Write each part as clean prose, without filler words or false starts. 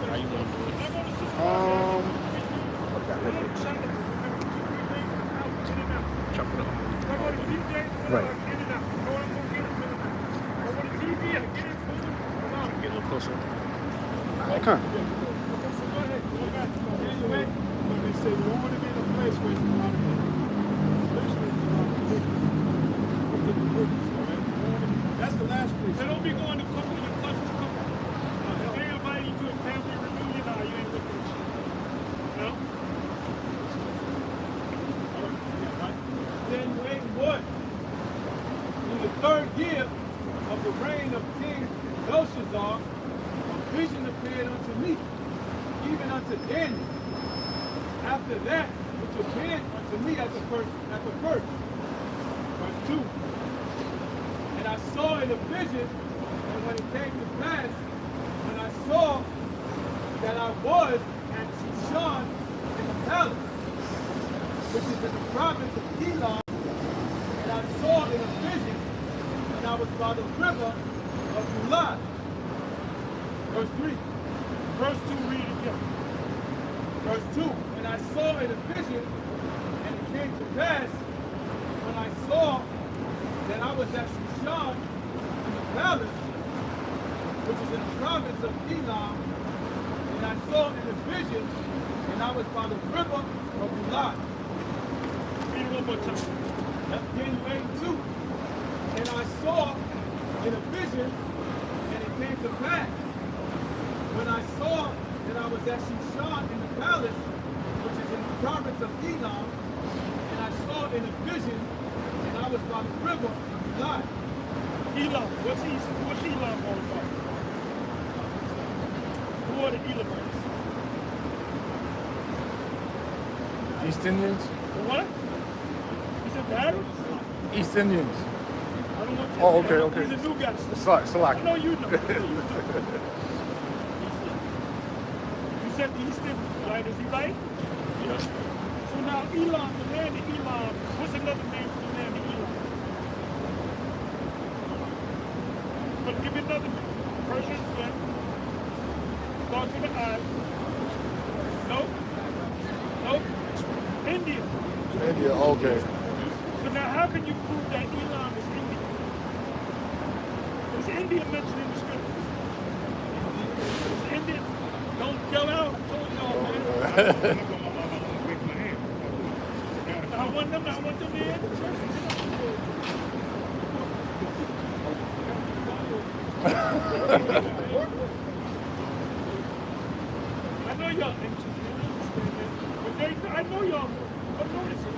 How you gonna do it? Chop it up. Right. Get a little closer. Okay. That's the last place. They don't be going to couple of your cousins. If they invite you to a family reunion, you ain't with this shit. No? Then wait, what? In the third year of the reign of King Belshazzar, a vision appeared unto me, even unto Daniel. After that, which appeared unto me at the first. Verse 2. And I saw in a vision, and when it came to pass, when I saw that I was at Shushan in the palace, which is in the province of Elam, and I saw in a vision, and I was by the river of Ulad. Verse 3. Verse 2, read it again. Verse 2. And I saw in a vision, and it came to pass, when I saw that I was at Shushan in the palace, which is in the province of Elam, and I saw in a vision, and I was by the river of Ulad. Read it one more time. That's Daniel 8:2. And I saw in a vision, and it came to pass, when I saw that I was at Shushan in the palace, which is in the province of Elam, and I saw in a vision, and I was by the river of Ulad. Elam, what's Elam all about? Who are the Elamites? East Indians? The what? You said the Arabs? East Indians. I don't know. Oh, okay. He's a new guy. Salaki. I know you know. You said the East Indians, right? Is he right? Yes. So now Elam, the land of Elam, what's another name for the land of Elam? But give me another name. Persian, yeah. Starts with an I. Nope. India. India, okay. So now how can you prove that Elam is India? Is India mentioned in the scriptures? Is India? Don't yell out. I told y'all, man. I want them to hear the church. I know y'all anxious, but I know y'all don't notice it.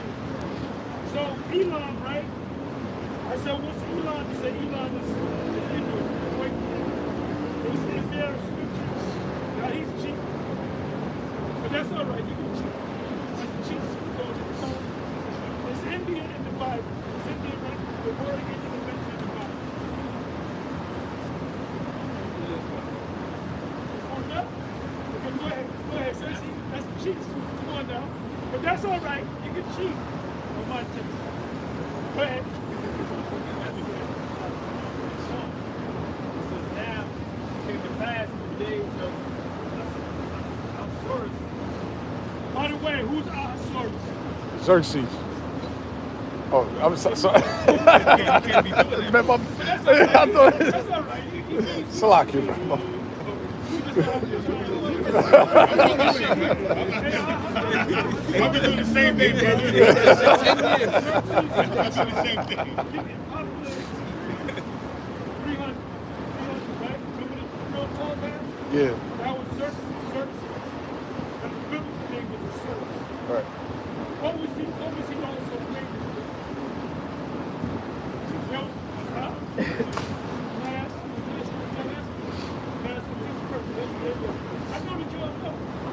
So Elam, right? I said, what's Elam? He said Elam is India. Wait, is there scriptures? Now he's cheap. But that's all right, you can cheat. That's cheat. It's India in the Bible. It's India, right? The word India is mentioned in the Bible. Okay, go ahead. So that's cheats. Come on now. But that's all right. You can cheat on my tips. Go ahead. So now came to pass in the days of Ahasuerus. By the way, who's Ahasuerus? Xerxes. Oh, I'm sorry. You can't be doing that. That's all right. Salaki, bro. I've been doing the same thing, brother. 10 years. I'm doing the same thing. 300, right? Remember the real tall man? Yeah. That was Xerxes. And the biblical name was Ahasuerus. Right. What was he also famous for?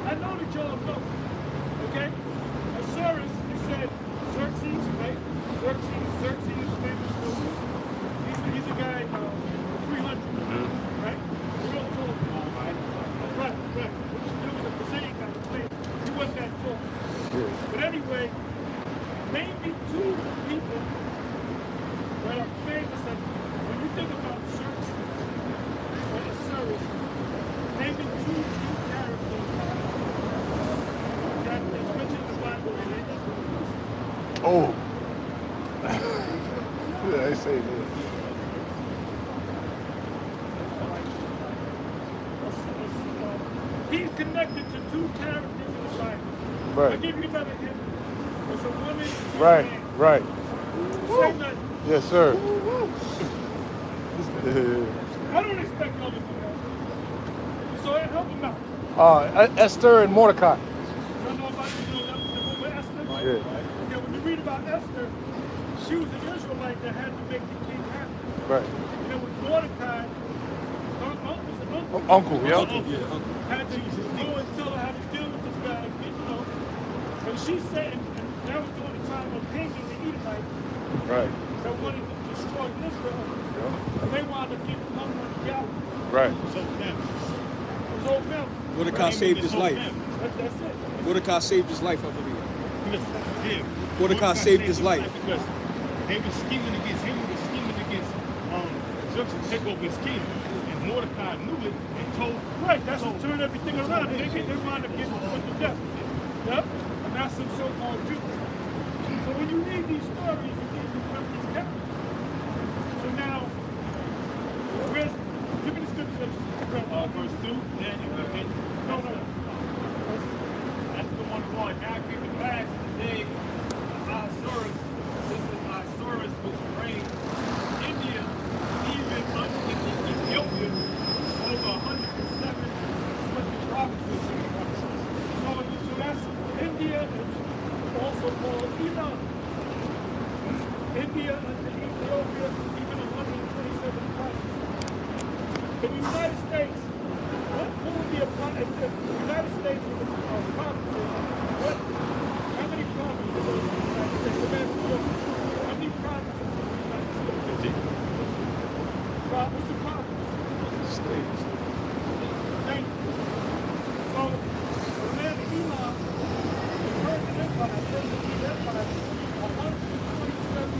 I know that y'all know. Okay? Ahasuerus, it said Xerxes, right? Xerxes is famous for. He's a guy, 300, right? Real tall. Right. He was a Brazilian guy, he wasn't that tall. But anyway, maybe two people that are famous. When you think They say this. He's connected to two characters in the Bible. Right. I'll give you another hint. There's a woman and a Right, man. right. Say nothing. Yes, sir. I don't expect y'all to do that. So help him out. Esther and Mordecai. You don't know about the book of Esther? Yeah. Okay, when you read about Esther, she was an Israelite that had to make the king happy. Right. And then with Mordecai, her uncle, Uncle, yeah. had to go and tell her how to deal with this guy, you know. And she said, and that was during the time of Haman the Edomite, Right. that wanted to destroy Israel. And they wound up getting hung on the gallows. Right. So family. His whole family. Mordecai saved his life. That's it. Mordecai saved his life, I believe. Yeah. Mordecai saved his life. Because they were scheming against him, Xerxes to take over his kingdom. And Mordecai knew it and told. Right, that's what turned everything around. They wound up getting put to death. Yep. And that's some so-called Jews. So when you read these stories, you need to remember these characters. So now, give me the scripture. Verse 2, No. that's the one going. Now came to pass in the day of Ahasuerus. This is Ahasuerus which reigned in India, even unto Ethiopia, over 107 provinces. So that's India, is also called Iran. India and Ethiopia, even 127 provinces. In the United States, what would be a province? If the United States was a provinces, how many provinces are in the United States? How many provinces are in the United States? 15. What's the province? States. Thank you. So, the land of Elon, the Persian Empire, 127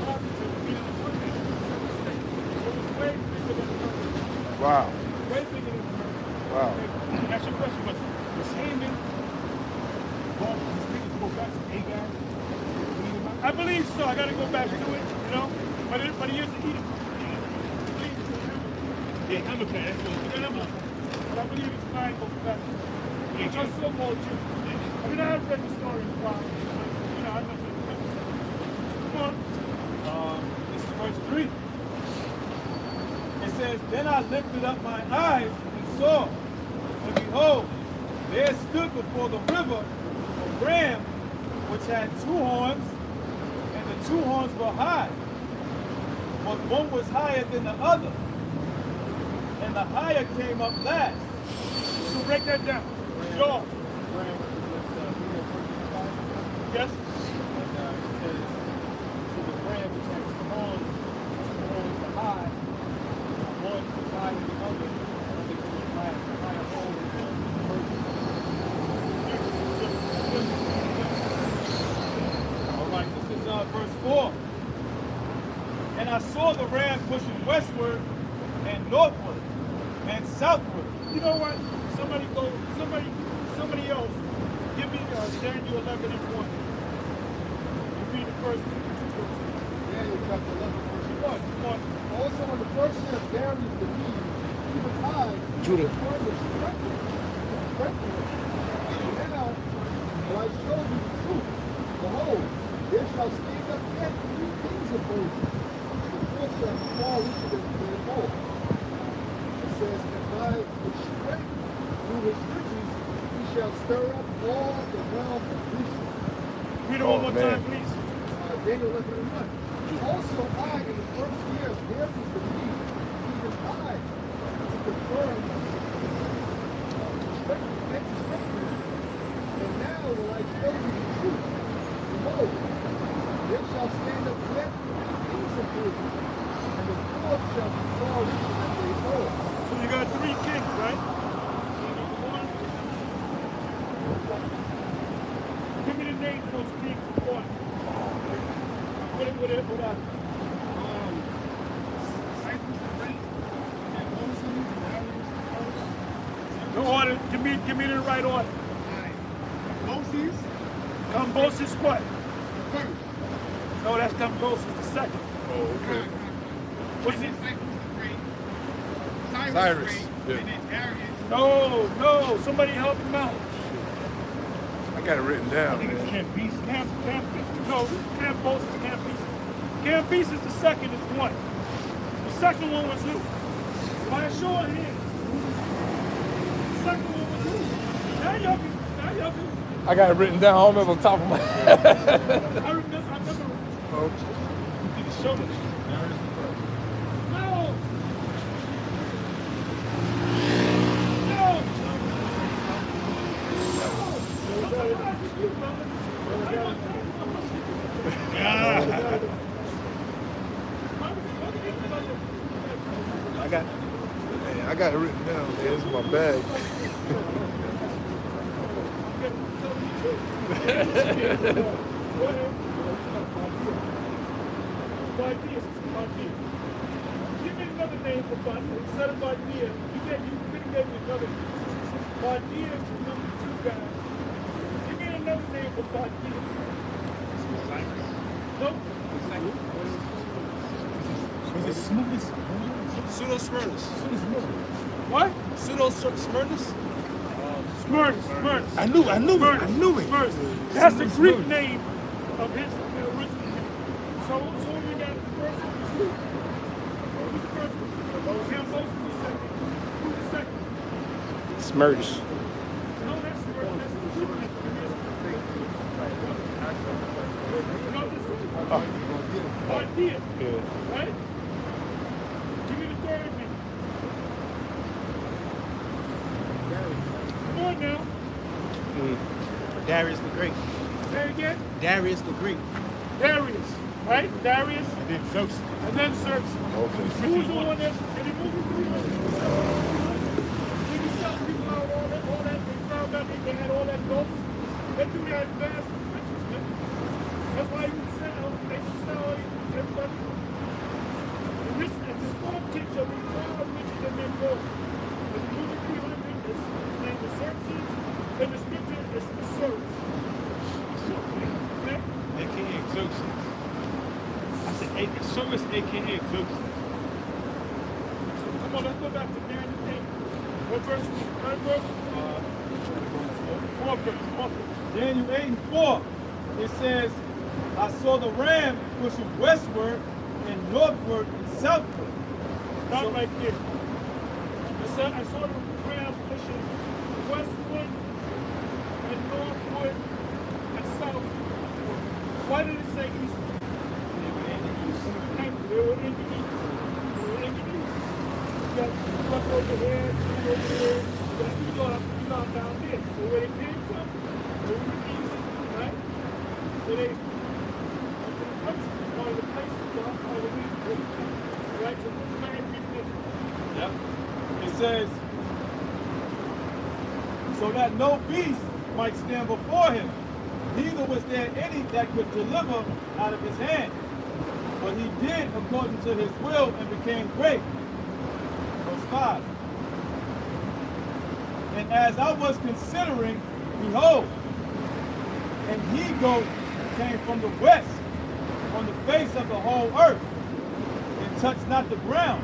provinces, meaning 127 states. So it's way bigger than America. Wow. Way bigger than America. Wow. That's your question. Was Haman going his niggas go back to Agag? I believe so. I got to go back to it, you know. But he is the Edom. Yeah, I'm a fan. That's what But I believe it's fine go back. It's just so-called Jew. I mean, I have read the story in a while. You know, I know the Come on. This is verse 3. It says, Then I lifted up my eyes and saw, and behold, there stood before the river a ram which had 2 horns, and the 2 horns were high, but one was higher than the other, and the higher came up last. So break that down. Yo. Yes? Verse 4. And I saw the ram pushing westward and northward and southward. You know what? Somebody else, give me Daniel 11 and 1. You read the first 2 verses. Daniel chapter 11, verse 1. Also on the first year of Darius the Mede, even I, Judah. was strengthened. And now, will I show you the truth? Behold, there shall stand up yet 3 kings of Persia. The fourth shall fall into the hole. It says, and by his strength, through his riches, he shall stir up all the realm of Greece. Read it one more time, please. Daniel 11 and 1. Also I, in the first year of Darius the Mede, even I, to confirm and now will I show you the truth. Behold, there shall stand up yet 3 kings of Persia, and the fourth shall be far richer than they all. So you got 3 kings, right? Give me the names of those kings in order. What are the order? Give me the right order. Moses, Cambyses what? first. No, that's Cambyses the second. Oh, okay. What's it? Cyrus. Yeah. And then Darius. No, somebody help him out. I got it written down, man. Cambyses. No, Cambyses, Cambyses. Cambyses, the second is one. The second one was who? By a show of hands. The second one was who? Now y'all can. I got it written down. I don't remember the top of my head. I remember. Oh, Did he show me? No. I got it written down. Man, this is my bag. Give me another name for Badia. Instead of Badia, you could have gave me another name. Badia is number 2 guy. Give me another name for Badia. Nope. Was it Smyrnus? Pseudo-Smyrnus. What? Pseudo-Smyrnus? Smyrnus. I knew it. Smyrnus. That's the Greek name of his original name. So you got the first one, two. Who's the first one? Cambyses the second. Who's the second? Smyrnus. No, that's Smyrnus. That's the Greek name. No, this is Badia. Yeah. Right? Give me the third name. Come on now. Darius the Great. Say it again. Darius the Great. Darius. Right? Darius. And then Xerxes. And then Xerxes. Okay. Who was the one that, and he moved to 300? Did he sell people out all that, they found out they had all that gold? They do that vast riches, man. That's why you sell, they sell everybody. And this fourth king shall be far richer than their gold. When you move to 300, his name is Xerxes, and the scripture is Xerxes. Okay? A.K.A. Xerxes. I said Xerxes, A.K.A. Xerxes. Come on, let's go back to Daniel 8. What verse? Third verse? Fourth verse. Daniel 8 and 4. It says, I saw the ram pushing westward and northward and southward. Not right there. I saw the ram pushing westward and northward and southward. Why did it say eastward? Thank you. They were in the east. You got truck over here, tree over there. You go down there. So where they came from, they were east, right? So they went to the country, all the places, all the regions, right? So the land religion. Yep. It says, so that no beast might stand before him, neither was there any that could deliver out of his hand. But he did according to his will and became great. Verse 5. And as I was considering, behold, an he-goat came from the west, on the face of the whole earth, and touched not the ground.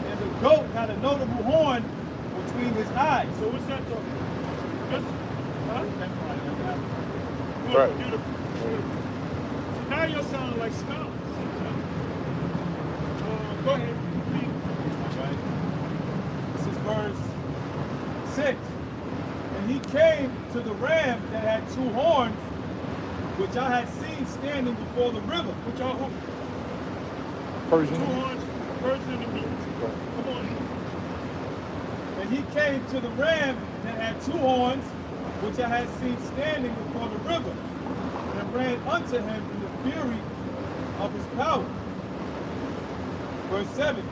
And the goat had a notable horn between his eyes. So what's that talking about? Just, huh? Good, Right. beautiful. So now you're sounding like scholars. Go ahead. Read. Right. This is verse 6. And he came to the ram that had 2 horns, which I had seen standing before the river. Which are who? Persian. 2 horns, Persian and Medes. Come on. And he came to the ram that had 2 horns, which I had seen standing before the river, and ran unto him in the fury of his power. Verse 7.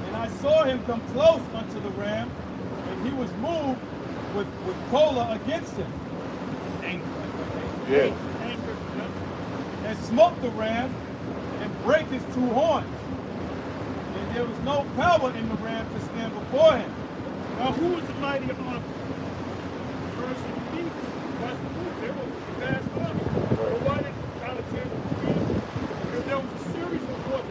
And I saw him come close unto the ram, and he was moved with choler against him. Yeah. Anger. And smote the ram, and brake his 2 horns. And there was no power in the ram to stand before him. Now who was the mighty army? Persian and Medes. That's the group. They were vast army. But why did Alexander defeat them? Because there was a series of wars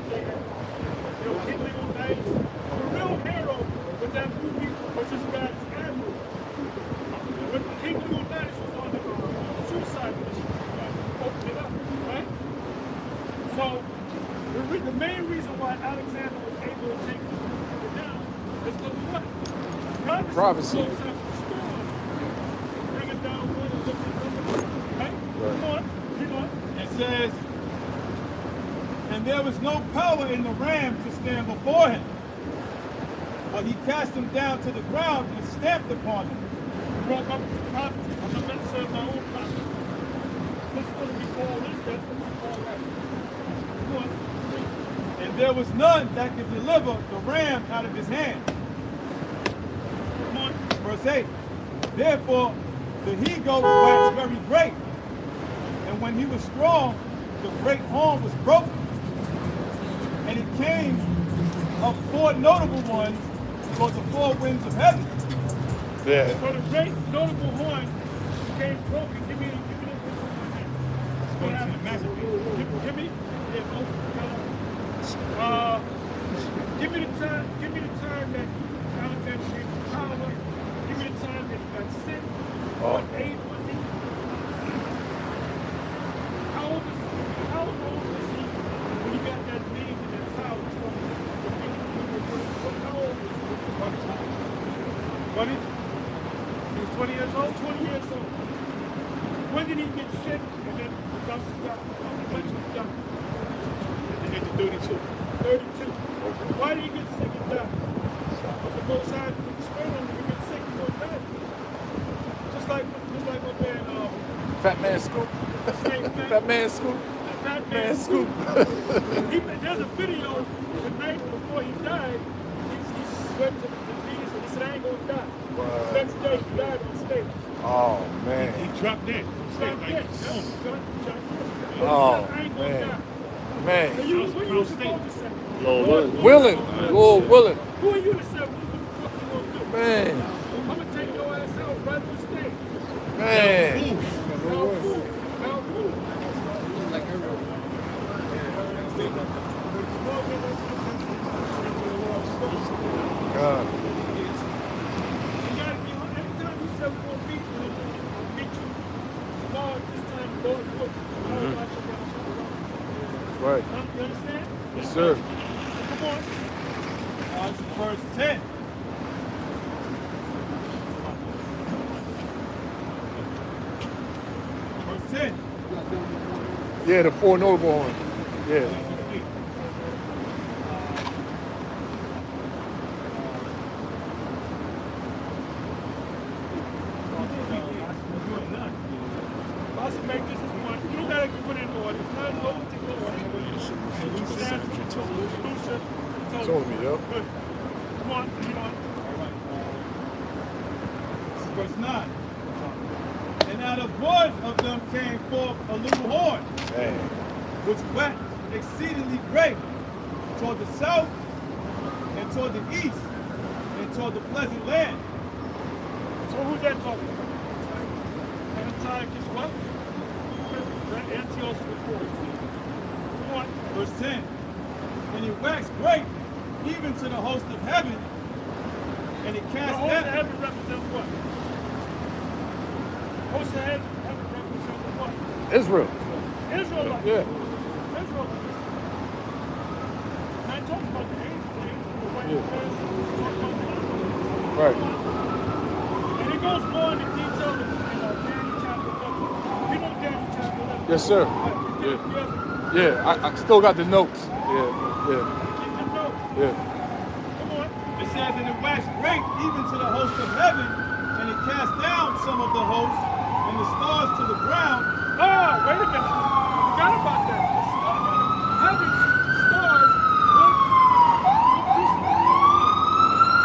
So the main reason why Alexander was able to take this people down is because of what? Prophecy. Goes after the storm. Bring it down one and look at it. Right? Come on. Keep on. It says, and there was no power in the ram to stand before him, but he cast him down to the ground and stamped upon him. Broke up the prophecy. I'm not going to serve my own prophecy. This is going to be called this, that's going to be called that. Come on. And there was none that could deliver the ram out of his hand. Come on. Verse 8. Therefore, the he-goat waxed very great. And when he was strong, the great horn was broken. And it came of 4 notable ones toward the 4 winds of heaven. Yeah. So the great notable horn became broken. Give me this one right here. Go to the masterpiece. Give me. Yeah, both. Give me the time that Alexander gave power. Give me the time that he got sick. What age was he? How old was he when he got that name and that power from the how old was he? 20? He was 20 years old? 20 years old. When did he get sick? And then the doctor got when did he die? At the age of 32. 32. Why did he get sick and die? The most high spirit on him, he gets sick and goes die. Just like my man, Fat man scoop. Fat man scoop. Fat Man scoop. There's a video the night before he died. He went to the police and he said, I ain't gonna die. Wow. Next day he died on stage. Oh man. He dropped dead. Dropped dead. Oh, I ain't gonna man. die. Man. So what you supposed to say? Willing. Lord willing. Who are you to say what the fuck you gonna do? Man. I'm gonna take your ass out right on stage. Man. Now fool. God. Right. You understand? Yes, sir. Come on. Verse 10. Verse 10. Yeah, the 4 notable ones. Yeah. Make this is one. You don't gotta put it in order. It's not no particular order. Told me, yep. Good. Come on, come on. Verse 9. And out of one of them came forth a little horn, Man. which waxed exceedingly great toward the south and toward the east and toward the pleasant land. So who's that talking about? Antiochus what? Antiochus reports. Come on. Verse 10. And it waxed great even to the host of heaven, and it The cast host of down. heaven represents what? Host of heaven represents what? Israel. Israel. Yeah. Israel. Not talking about the angel, the white Yeah. person, talking about the angel. Right. And it goes more into detail in Daniel chapter 11. You know Daniel chapter 11? Yes, sir. Yeah. Yeah, I still got the notes. Yeah. Keep the note. Yeah. Come on. It says, and it waxed great even to the host of heaven, and it cast down some of the hosts and the stars to the ground. Ah, wait a minute. Forgot about that. The heavens, stars, what pieces?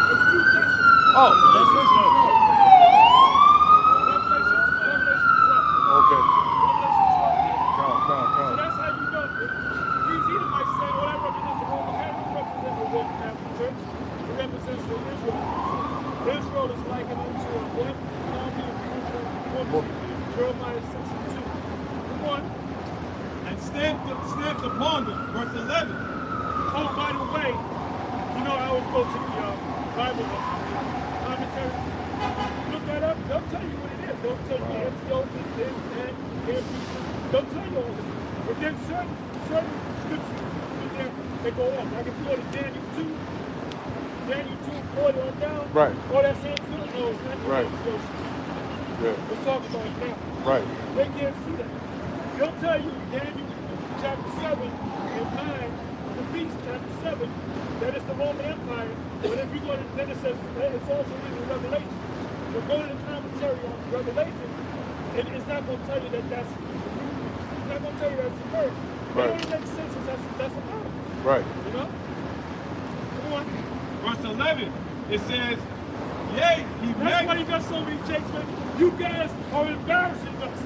The New Testament. Oh. Revelation 12. Okay. Revelation 12. Come. So that's how you know. These Edomites say, well, that represents the Roman Catholic, represents the Roman Catholic Church. It represents the Israel. Israel is likened unto a what? Woman. Jeremiah 6 and 2. Come on. And stamped upon them. Verse 11. Oh, by the way, you know I always go to the Bible commentary. Look that up. They'll tell you what it is. They'll tell you Antiochus, this, that, everything. They'll tell you all of it. But then certain certain scriptures in there that go off. Like if you go to Daniel 2, Daniel 2:40 on down. Right. Oh, that's it. No, it's not. Right. Yeah. Let's talk about it now. Right. They can't see that. They'll tell you in Daniel chapter 7 and 9, the beast chapter 7, that it's the Roman Empire. But if you go to, then it says, it's also in Revelation. But go to the commentary on Revelation, it's not going to tell you that that's, it's not going to tell you that's the word. It only makes sense if that's a word. Right. You know? Come on. Verse 11, it says, yea, that's why you got so many checks, man. You guys are embarrassing us.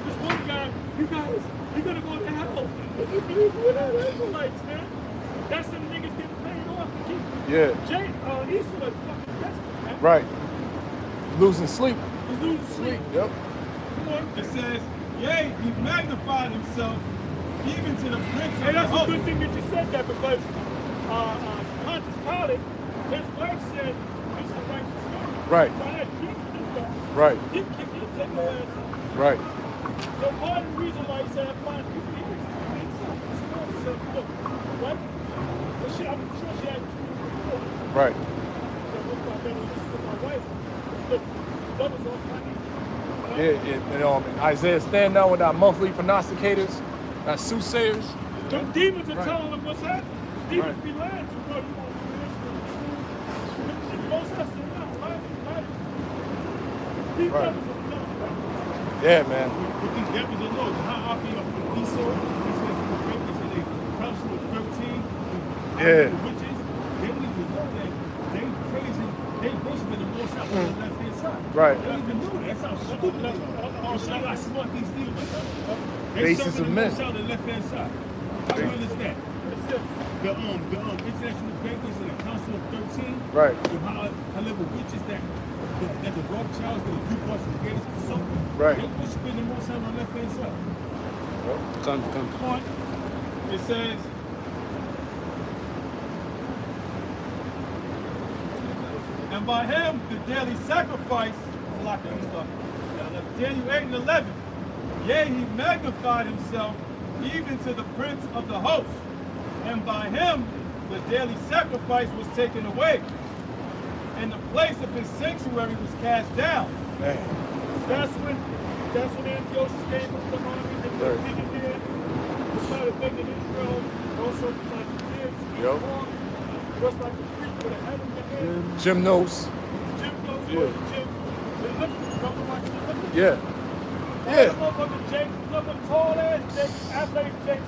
This one guy, you guys, you're going to go to hell. If you believe we're not Israelites, man. That's some niggas getting paid off to keep. Yeah. Esau is fucking desperate, man. Right. Losing sleep. He's losing sleep. Yep. Come on. It says, yea, he magnified himself even to the prince of the That's host. a good thing that you said that because Pontius Pilate, his wife said, this is the righteous man. Right. So I had keep this guy. Right. He take your ass out. Right. So part of the reason why he said, fine, you can eat something. She said, look, what? But I'm sure she had before. Right. So look, I better listen to my wife. Look, that was all my Yeah, and Isaiah stand down with our monthly prognosticators, our soothsayers. Them demons are telling them what's happening. Demons Right. be lying to what you want to do. Most of us are not lying. These Right. devils are telling. Yeah, man. With these devils alone, how often you Esau, it says the greatness of the council of 13, Yeah. the witches, they don't even know that they praising, they worshiping the Most High on the left hand side. Right. They don't even know that. That's how stupid they are. You see how smart these demons are. They Basis serving of the men. Most High on the left hand side. How real is that? The international bankers and the council of 13. Right. The high level witches that the Rothschilds, the Dubois, the Gators, the so. Right. They worshiping the Most High on the left hand side. Come. Point. It says, and by him the daily sacrifice, Daniel 8 and 11, yea, he magnified himself even to the prince of the host, and by him the daily sacrifice was taken away, and the place of his sanctuary was cast down. Man. That's when Antiochus came with the armies and Right. they did there. They started making Israel also like kids, Yup. just like the Greek with a head in the head. Gymnos. Jim goes to Yeah. the gym. They look, come watch the Olympics. Yeah. All Yeah. the motherfucking Jake, look at tall ass Jake, athletic Jake.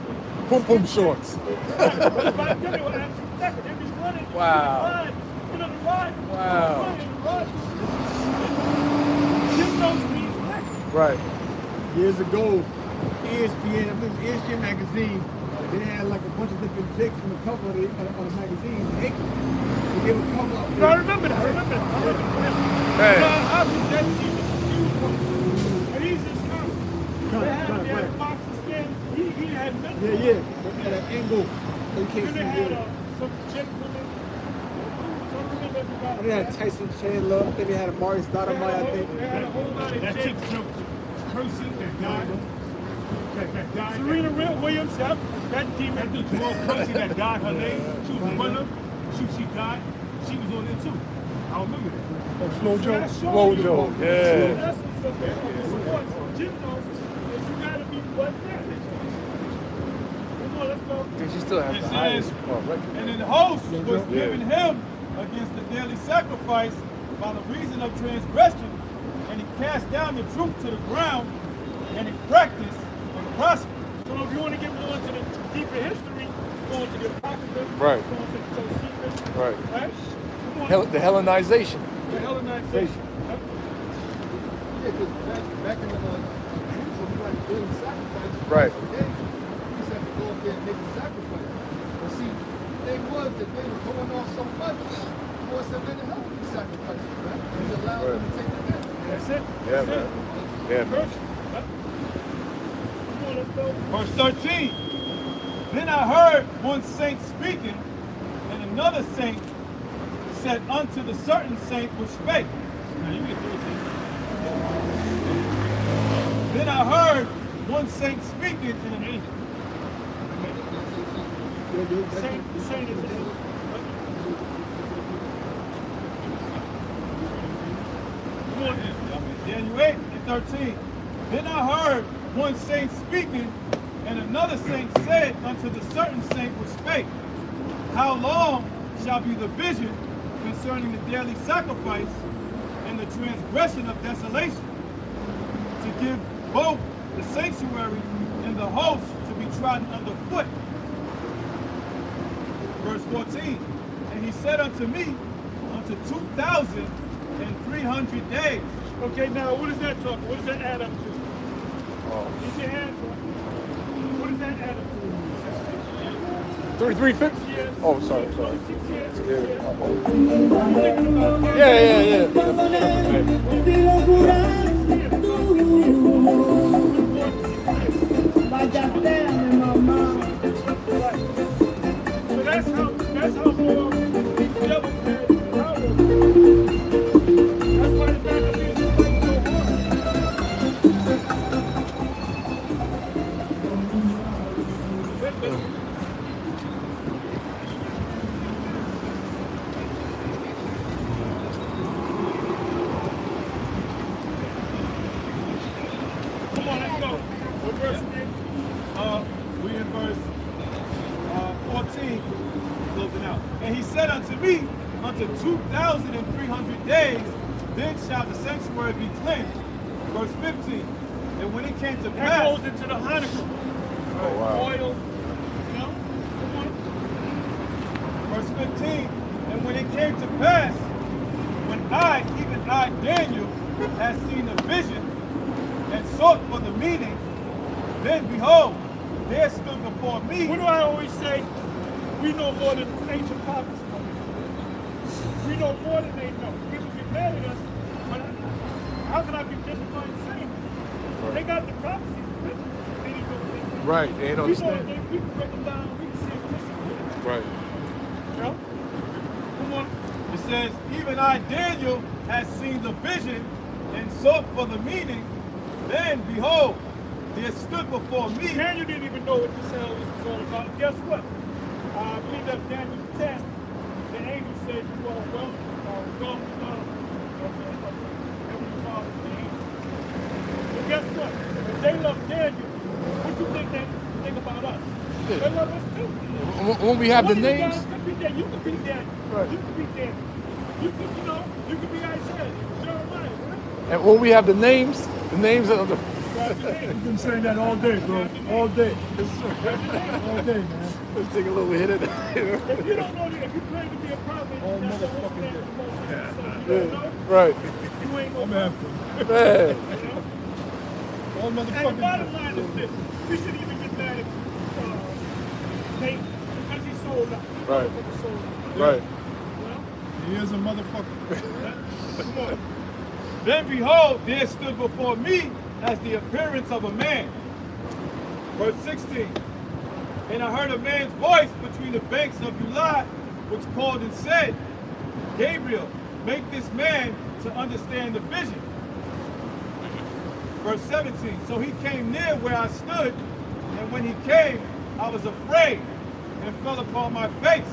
Pum pum shorts. But by then they were actually second. They was running. Wow. You know, the ride. Wow. Jim knows he's second. Right. Years ago, ESPN magazine, they had like a bunch of different chicks on the cover of the magazine. They would cover up. No, I remember that. Hey. I was that and he's just coming. They had Right. boxing stand. He had men. Yeah. But at an angle, so you can't Then see they had it. some chick woman. They had Tyson Chandler. I think they had Amari Stoudemire, I think. They had a whole lot of That chick chicks. joked cursing that died. That died. Serena Williams, yep. That demon. That dude Jamal Percy that died, her name. She was a runner. She died. She was on there too. I remember that. Slow Joe. That's showing Slow you Joe. the Yeah. essence of sports. Jim knows is you gotta be what that is. Come on, let's go. And she still has It the says, highest record. and the host was Yeah. giving him against the daily sacrifice by the reason of transgression, and he cast down the truth to the ground, and he practiced and prospered. So if you want to get more into the deeper history, go into the Apocrypha, Right. go into the Josephus, Right. right? Come on. The Hellenization. The Hellenization. Yep. Yeah, because back in the Jerusalem, you had to build sacrifice. Right. Okay. You just had to go up there and make the sacrifice. But see, the thing was that they were going off so much, more so than the hell with these sacrifices, right? It allowed them to take the hit. That's it. Yeah, That's man. it. Yeah, man. First, yep. Come on, let's go. Verse 13. Then I heard one saint speaking, and another saint said unto the certain saint which spake. Now you get 13. Then I heard one saint speaking to an angel. Saint is in. Come on. Daniel 8 and 13. Then I heard one saint speaking, and another saint said unto the certain saint which spake, How long shall be the vision concerning the daily sacrifice and the transgression of desolation, to give both the sanctuary and the host to be trodden underfoot? Verse 14. And he said unto me, unto 2,300 days. Okay, now what is that talking? What does that add up to? Use your hands on. What does that add up to? 3350? Yes. Oh, sorry. 6 years. So that's how long these devils had power. That's why the Maccabees were fighting so hard. Come on, let's go. What verse we in? We in verse 14, closing out. And he said unto me, unto 2,300 days, then shall the sanctuary be cleansed. Verse 15. And when it came to pass, that goes into the Hanukkah. Oh, wow. Oil, you know? Come on. Verse 15. And when it came to pass, when I, even I, Daniel, had seen a vision and sought for the meaning, then behold, there stood before me. What do I always say? We know more than ancient prophets know. We know more than they know. People get mad at us, but how can I be justifying saying it? They got the prophecies written. They didn't know what they know. Right, they ain't understand. We can break them down, we can see it. Right. You know? Come on. It says, even I, Daniel, has seen the vision and sought for the meaning. Then, behold, there stood before me. Daniel didn't even know what this hell was all about. Guess what? I believe that's Daniel 10. The angel said, you are welcome, Heavenly Father, the angel. But guess what? If they love Daniel, what do you think they think about us? Yeah. They love us too. When we have the One of you names. guys could be Daniel. You could be Daniel. Right. You could be Daniel. You could, you could be Isaiah, Jeremiah, right? And when we have the names of the. You've been saying that all day, bro. All day. All day, man. Let's take a little hit of that. If you don't know that, if you claim to be a prophet, All that's the motherfucking name day. of the Most High. So you don't know, Right. you ain't no I'm prophet. after him. Man. You know? All And the motherfucking bottom line is this: we shouldn't even get mad at Nate because he sold out. Right. He sold out. Right. You know? He is a motherfucker. Come on. Then behold, there stood before me as the appearance of a man. Verse 16. And I heard a man's voice between the banks of Ulai, which called and said, Gabriel, make this man to understand the vision. Verse 17. So he came near where I stood, and when he came, I was afraid and fell upon my face.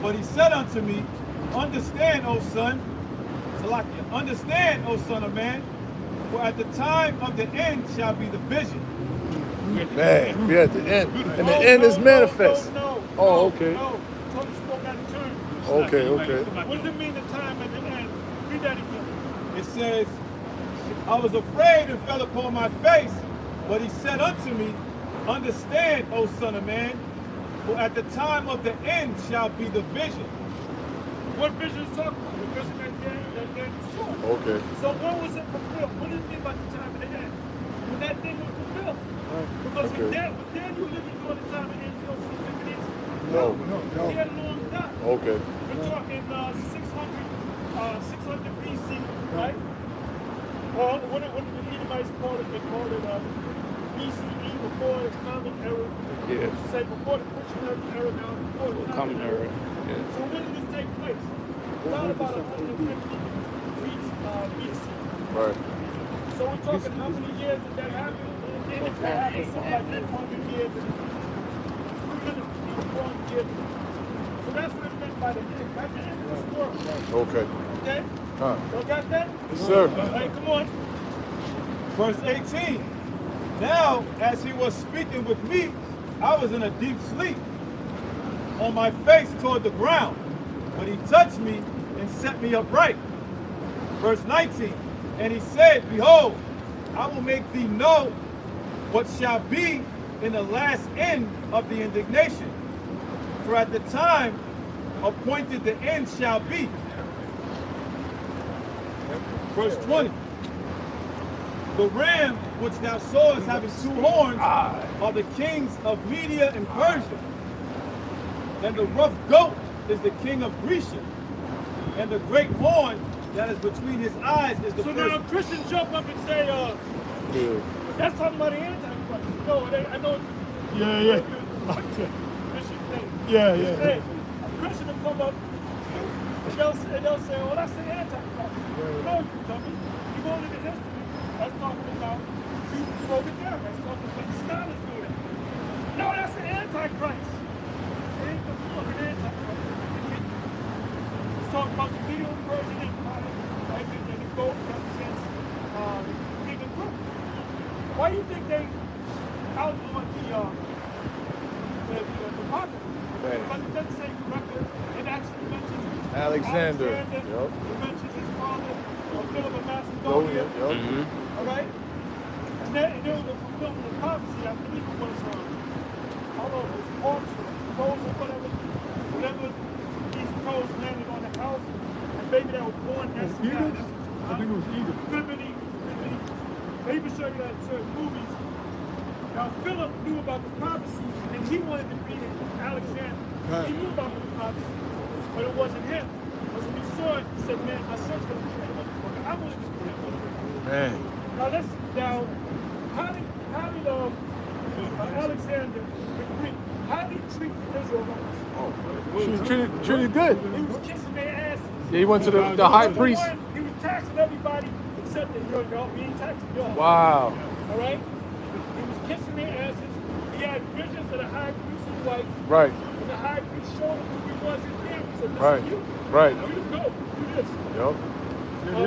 But he said unto me, understand, O son, Salakia, understand, O son of man, for at the time of the end shall be the vision. Man, we at the end. And the end is manifest. Oh, okay. No, Tony spoke out of turn. Okay. What does it mean, the time at the end? Read that again. It says, I was afraid and fell upon my face, but he said unto me, understand, O son of man, for at the time of the end shall be the vision. What vision is talking about? The vision that Daniel saw. Okay. So when was it fulfilled? What does it mean about the time of the end? When that thing was fulfilled. Because was Daniel living during the time of Antiochus Epiphanes? No. He had a long time. Okay. We're talking 600 BC, right? Or what the Edomites call it, they call it BCE, before the Common Era. Yeah. Say before the Christian era, now before the Common Era. Yeah. So when did this take place? Around about 150 BC. Right. So we're talking how many years did that happen? And if that happened, something like 800 years. 351 by the end, at the end of this world. Okay. Okay? Huh. Y'all got that? Yes, sir. All right, come on. Verse 18. Now, as he was speaking with me, I was in a deep sleep, on my face toward the ground. But he touched me and set me upright. Verse 19. And he said, Behold, I will make thee know what shall be in the last end of the indignation. For at the time appointed the end shall be. Verse 20. The ram which thou sawest having 2 horns are the kings of Media and Persia. And the rough goat is the king of Grecia. And the great horn that is between his eyes is the So first. now Christians jump up and say, Yeah. that's talking about the Antichrist. No, I know. Yeah. Christian thing. Yeah, Hey, a Christian will come up and they'll say, oh, that's the Antichrist. No, you dummy. You go into history. That's talking about, you broke it down. That's talking about the scholars do that. No, that's the Antichrist. It ain't the fucking Antichrist. It's talking about the Medo-Persian Empire. Right? And the gold represents King of Greece. Why do you think they outlawed the Apocrypha? Because it doesn't say correctly. It actually mentions Alexander. It Yep. mentions his father, Philip of Oh, Macedonia. yeah. Yep. All right? And there was a fulfillment of prophecy. I believe it was, I don't know if it was hawks or crows or whatever these crows landed on the house. And baby that was born next to Eagles? that. I think it was eagles. Could have been eagles. They even show you that in certain movies. Now, Philip knew about the prophecy, and he wanted to be Alexander. Right. He knew about the prophecy, but it wasn't him. Because when he saw it, he said, man, my son's going to be that motherfucker. I want to be that motherfucker. Man. Now, how did Alexander, the Greek, how did he treat the Israelites? She was treated good. He was kissing their asses. Yeah, he went to the high Number priest. one, he was taxing everybody except that y'all. He ain't taxing y'all. Wow. All right? He was kissing their asses. He had visions of the high priest's wife. Right. And the high priest showed him who he was in there. He said, listen, Right. you. Right. You go. Do this. Yep.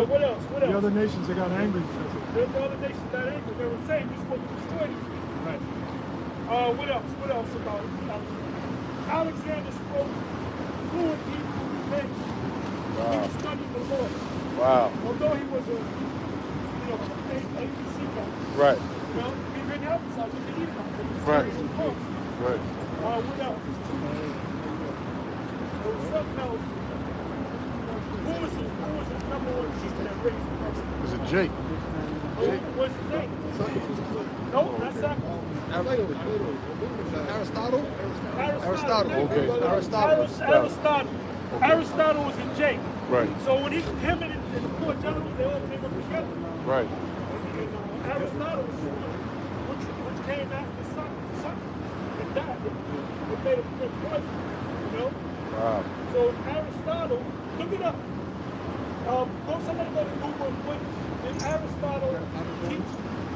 What else? What else? The other nations, they got angry because of it. The other nations got angry. They were saying we're supposed to destroy these people. Right. What else? What else about Alexander? Alexander spoke fluent Hebrew and French. He was studying the Lord. Wow. Although he was a, ABC guy. Right. He couldn't help himself. He could eat it. Right. Right. What else? There was something else. Who was his number one teacher that raised the person? Was it Jake? What's his name? No, that's Socrates. Aristotle? Aristotle. Okay. Aristotle. Aristotle was in Jake. Right. So when him and the 4 generals, they all came up together. Right. And Aristotle, which came after Socrates, and died. It made him good poison, you know? Wow. So Aristotle, look it up. Somebody go to Google and put, did Aristotle teach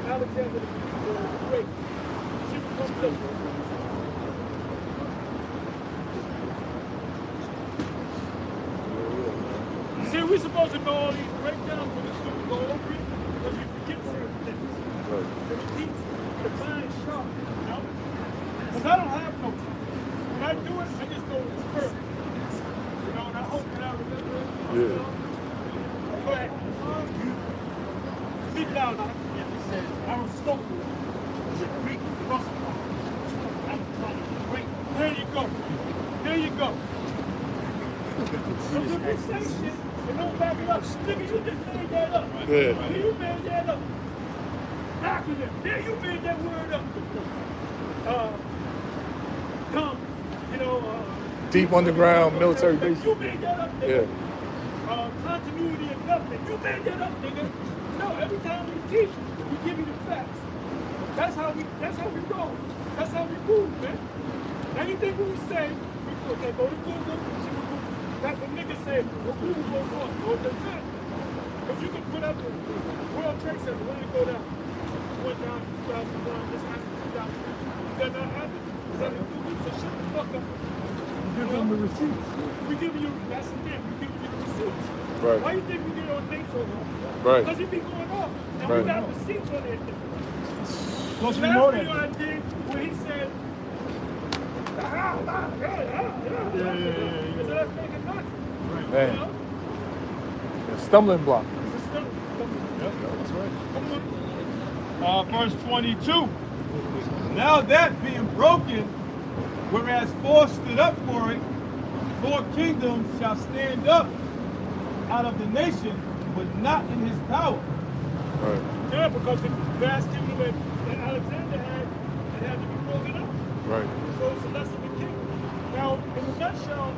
Alexander the Great? See what comes up. See, we're supposed to know all these breakdowns, but it's going to go over it because we forget certain things. Right. And it keeps the mind sharp, you know? Because I don't have no time. When I do it, I just go with the spirit. You know, and I hope that I remember it. Yeah. You know? Go ahead. Speak loud. It says Aristotle is a Greek philosopher. There you go. There you go. So if you say shit and don't back it up, nigga, you just made that up. Yeah. You made that up. Acronym. There you made that word up. Dumb. You know, Deep underground military base. You made that up, nigga. Yeah. Continuity of government. You made that up, nigga. No, every time we teach, we give you the facts. That's how we roll. That's how we move, man. Anything we say, we okay, go to Google, see what Google. That's what niggas say, well, Google goes on, or the fact. Because you can put up the World Trade Center, when it go down? It went down in 2001, this happened in 2003. Did that not happen? Is that in Google? So shut the fuck up. Give them the receipts. we giving you, that's the thing, we giving you the receipts. Right. Why you think we get on dates so long? Right. Because it be going off. And Right. we got receipts on it. Plus The we know last that. video I did where he said, so that's making money. You Man, know? a stumbling block. It's a stuff. Yep, that's right. Come on. Verse 22. Now that being broken, whereas four stood up for it, 4 kingdoms shall stand up out of the nation, but not in his power. Right. Yeah, because the vast kingdom that Alexander had, it had to be broken up. Right. So it's less of a kingdom. Now, in a nutshell,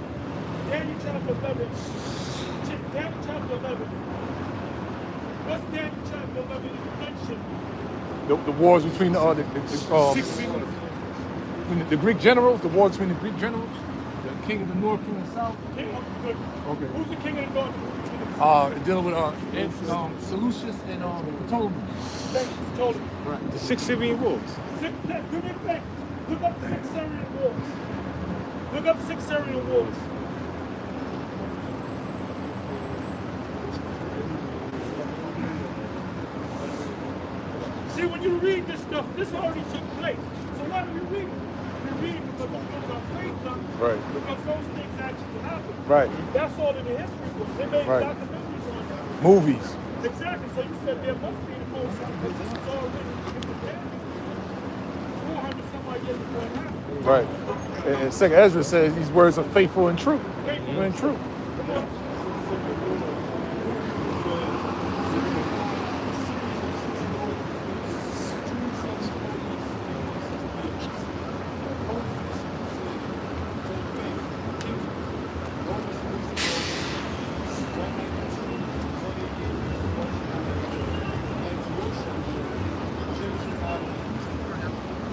Daniel chapter 11, Daniel chapter 11, what's Daniel chapter 11 in a nutshell? The wars between the Greek generals, the war between the Greek generals, the king of the north, king of the south. King of the Okay. Who's the king of the north? Dealing with Seleucus and Ptolemy. Told him. Right. The 6 Syrian wars. Do me a favor. Look up 6 Syrian wars. Look up 6 Syrian wars. See, when you read this stuff, this already took place. So why do we read it? We read it because we build our faith up. Right. Because those things actually happen. Right. That's all in the history books. They made Right. documentaries on that. Movies. Exactly. So you said there must be the most because this was already in the past. 400 some odd years before it happened. Right. And Second Ezra says these words are faithful and true. Faithful. And true. Come on.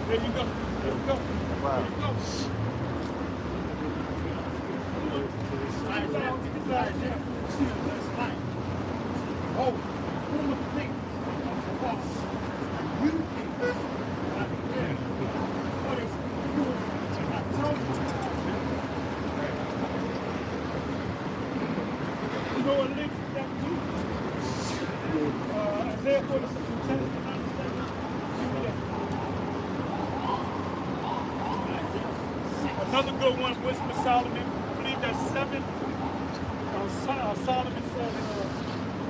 There you go. There you go. Wow. There you go. Oh, full of things. You think I can. What is I told you. You know what links that to? Isaiah 46 and 10. If you understand that. Another good one, Wisdom of Solomon. I believe that's 7. Solomon said,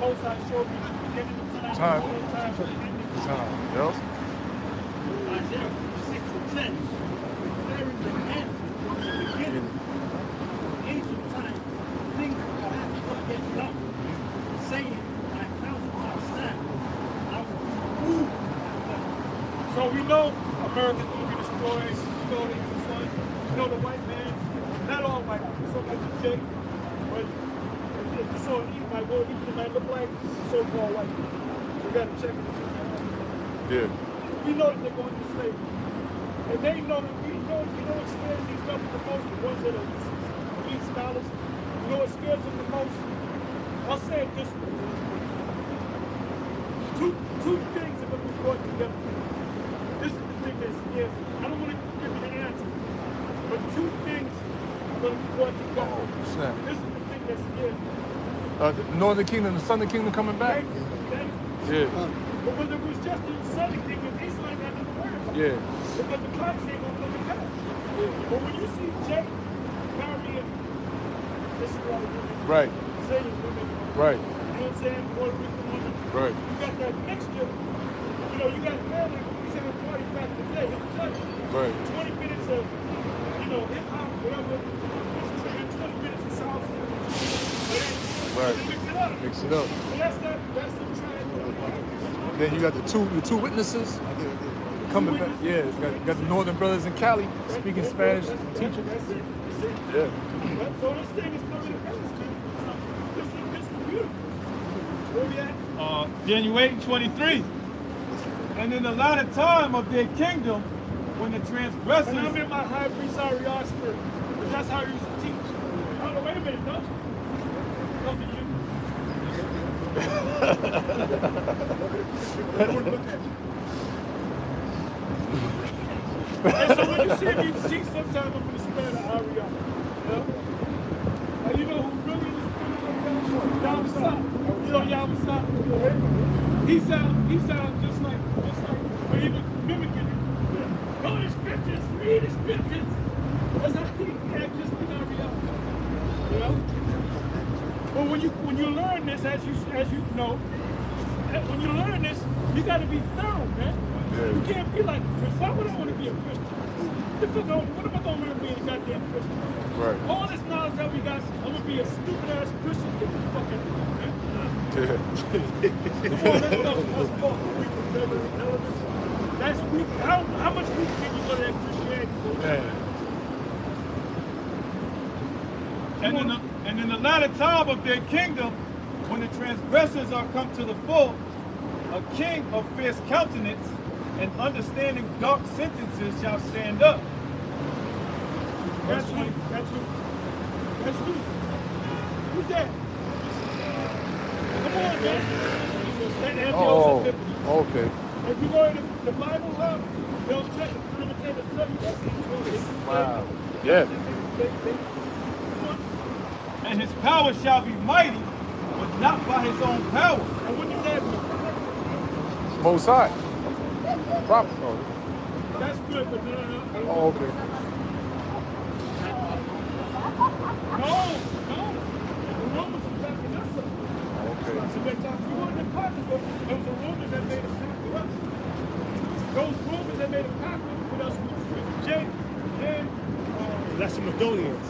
Most High showed me the beginning of time. Time. The end time, and the ending of time. Yep. Isaiah 6 and 10. Declaring the end, the beginning, ancient time, things that have to get done. Saying, my counsel shall stand. I will remove my weapon. So we know America's going to be destroyed. We know they're destroyed. You know the white man, not all white people, so like the Jake, but if you saw an Edomite, what an Edomite look like, so-called white people. We got to check it. Yeah. We know that they're going to slavery. And they know that we know what scares these governments the most, the ones that are elite scholars. You know what scares them the most? I'll say it this way. Two things are going to be brought together. This is the thing that scares me. I don't want to give you the answer. But 2 things are going to be brought together. Snap. This is the thing that scares me. The Northern Kingdom, the Southern Kingdom coming back. Thank you. Thank you. Yeah. Because if it was just the Southern Kingdom, Israel ain't got nothing to worry about. Yeah. Because the clocks ain't going to come back. But when you see Jake marrying this is what Right. Zayden women, Right. you know what I'm saying? Puerto Rican women. Right. You got that mixture. You know, you got family. We had a party back today. Let me tell you. Right. 20 minutes of, hip hop, whatever. 20 minutes of salsa. Right. Mix it up. Mix it up. So that's the trend. Then you got the two witnesses coming back. Yeah, you got the Northern brothers in Cali speaking Spanish, teaching. That's it. Yeah. So this thing is coming to pass. This is beautiful. Where we at? Daniel 8 and 23. And in the latter time of their kingdom, when the transgressors. And I'm in my high priest Ariel spirit. Because that's how I used to teach. Oh, no, wait a minute, don't you? Come to you. I wouldn't look at you. And so when you see me teach, sometimes I'm going to spare the Ariel. You know? He sounds just like when he was mimicking it. Go to scriptures, read the scriptures. That's how he act just like Ariel. You know? But when you learn this, as you know, when you learn this, you gotta be thorough, man. Yeah. You can't be like a Christian. Why would I want to be a Christian? What am I gonna learn being a goddamn Christian? Right. All this knowledge that we got, I'm gonna be a stupid ass Christian. Get the fuck out of here, man. Yeah. Come on, let's go. That's weak. How much weak can you go to that Christianity? Man. And in the latter time of their kingdom, when the transgressors are come to the full, a king of fierce countenance and understanding dark sentences shall stand up. That's you. Who's that? Come on, man. That Oh, Epiphany. okay. If you go in the Bible Hub, they'll check the primitive and tell you that's Wow. Yeah. And his power shall be mighty, but not by his own power. And what does that mean? Most High. Prophet. Oh, That's good, but no. oh, okay. No. The Romans were backing us up. Okay. So they talked, we weren't in Portugal. Those were Romans that made a pact with us. Those Romans that made a pact with us with Jake and Macedonians.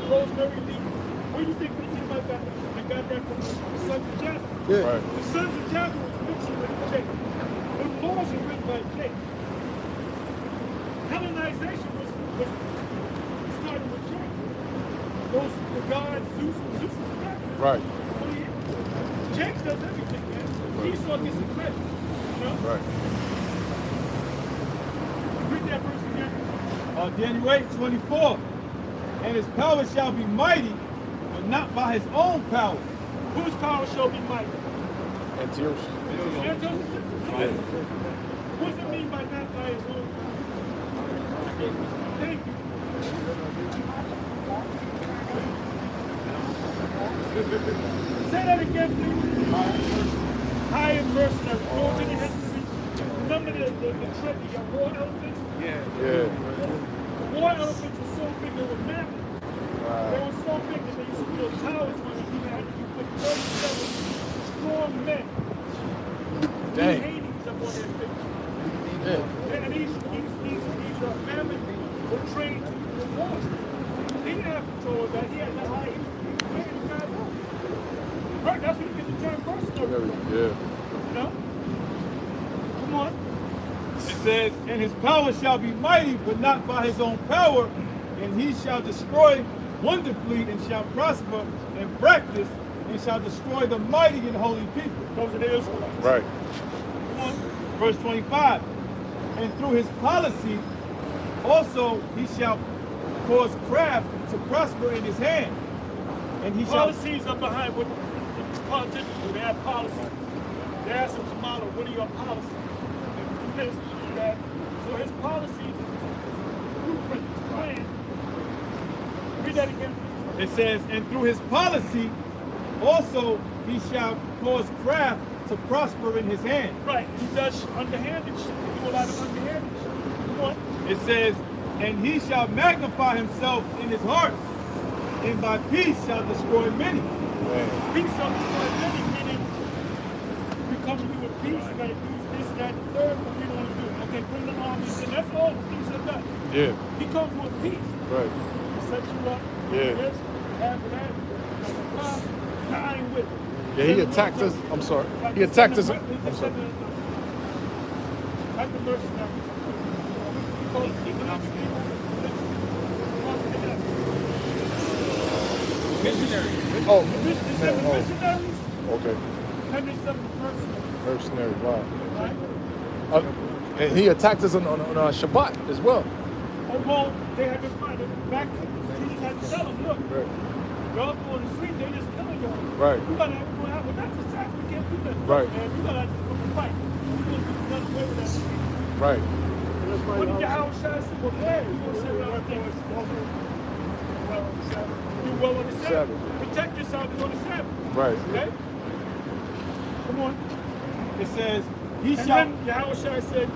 Rosemary leaf. Where do you think they got that? They got that from the sons of Jacob. Yeah. Right. The sons of Jacob was mixed with Jacob. The laws were written by Jacob. Hellenization was started with Jacob. The gods, Zeus was Jacob. Right. Jacob does everything, man. Esau gets the credit. You know? Right. Read that verse again. Daniel 8:24. And his power shall be mighty, but not by his own power. Whose power shall be mighty? Antioch. What does it mean by not by his own power? Thank you. Say that again, please. Hired mercenary. Go to the history. Remember the war elephants? Yeah. The war elephants were so big they were mammoth. They Wow. were so big that they used to build towers on it. Even had to put 37 strong men. Dang. Hades up on their face. Yeah. And these mammoths were trained to war. He didn't have control of that. He had to hide. He was paying the guys off. Right, that's when you get the term mercenary. Yeah. You know? Come on. It says, and his power shall be mighty, but not by his own power, and he shall destroy wonderfully, and shall prosper in practice, and shall destroy the mighty and holy people. Those are the Israelites. Right. Come on. Verse 25. And through his policy also he shall cause craft to prosper in his hand, and he shall Policies are behind what the politicians do. They have policies. They ask them tomorrow, what are your policies? And this, that. So his policies is blueprint, plan. Read that again, please. It says, and through his policy also he shall cause craft to prosper in his hand. Right, he does underhanded shit. He do a lot of underhanded shit. Come on. It says, and he shall magnify himself in his heart, and by peace shall destroy many. Peace shall destroy many, meaning we come to you with peace, you gotta do this, that, and the third, what we don't want to do. Okay, bring the armies in. That's all peace has done. Yeah. He comes with peace. Right. He sets you up. Yeah. This, half of that. I ain't with it. Yeah, he attacked us. I'm sorry. He attacked us. I'm sorry. Like the mercenary. Oh. Missionaries. Okay. And they send the mercenaries. Mercenary. Wow. Right? And he attacked us on Shabbat as well. Oh, well, they had to find it back. Jesus had to tell them, look, Right. y'all going to sleep, they're just killing y'all. Right. You gotta have to go out, but that's the sack, we can't do that. Right. Man, you gotta have to fight. Right. What did Yahweh Shai say? Well, hey, you want to say what I think? Do well on the Sabbath. Protect yourself on the Sabbath. Right. Okay? Come on. It says, And shall. then Yahweh Shai said,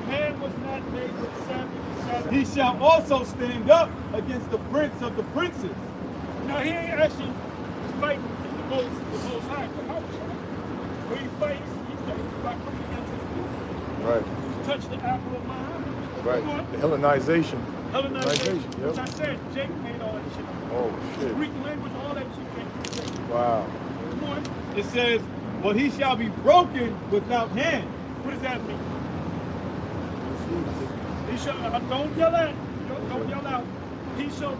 man was not made for the Sabbath. He shall also stand up against the prince of the princes. Now he ain't actually fighting the most high. When he fights, he's fighting by coming against his people. Right. Touch the apple of my eye. Right. Come on. The Hellenization. Hellenization. Yep. Which I said, Jake made all that shit. Oh shit. Greek language, all that shit came from Jake. Wow. Come on. It says, but he shall be broken without hand. What does that mean? He shall, don't yell at, don't yell out. Who shall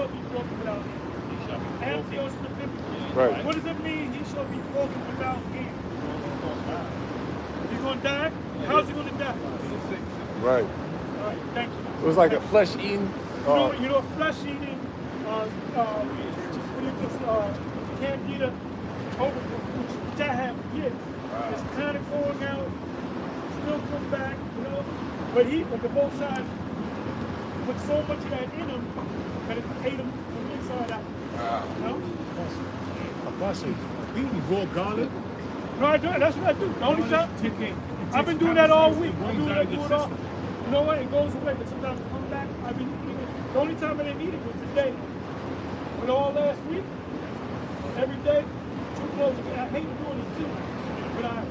be broken without hand? He shall be Antios Nephilim. Right. What does it mean he shall be broken without hand? He's going to die? How's he going to die? Right. All right, thank you. It was like a flesh eating. You know, flesh eating, when you just candida over, which I have for years. It's kind of going out, still come back, you know. But the both sides put so much of that in him that it ate him from inside out. You know? Apostle, eating raw garlic. No, I do. That's what I do. The only time I've been doing that all week. I do it all. You know what? It goes away, but sometimes it comes back. I've been eating it. The only time I didn't eat it was today. But all last week, every day, 2 cloves. I hate doing it too, but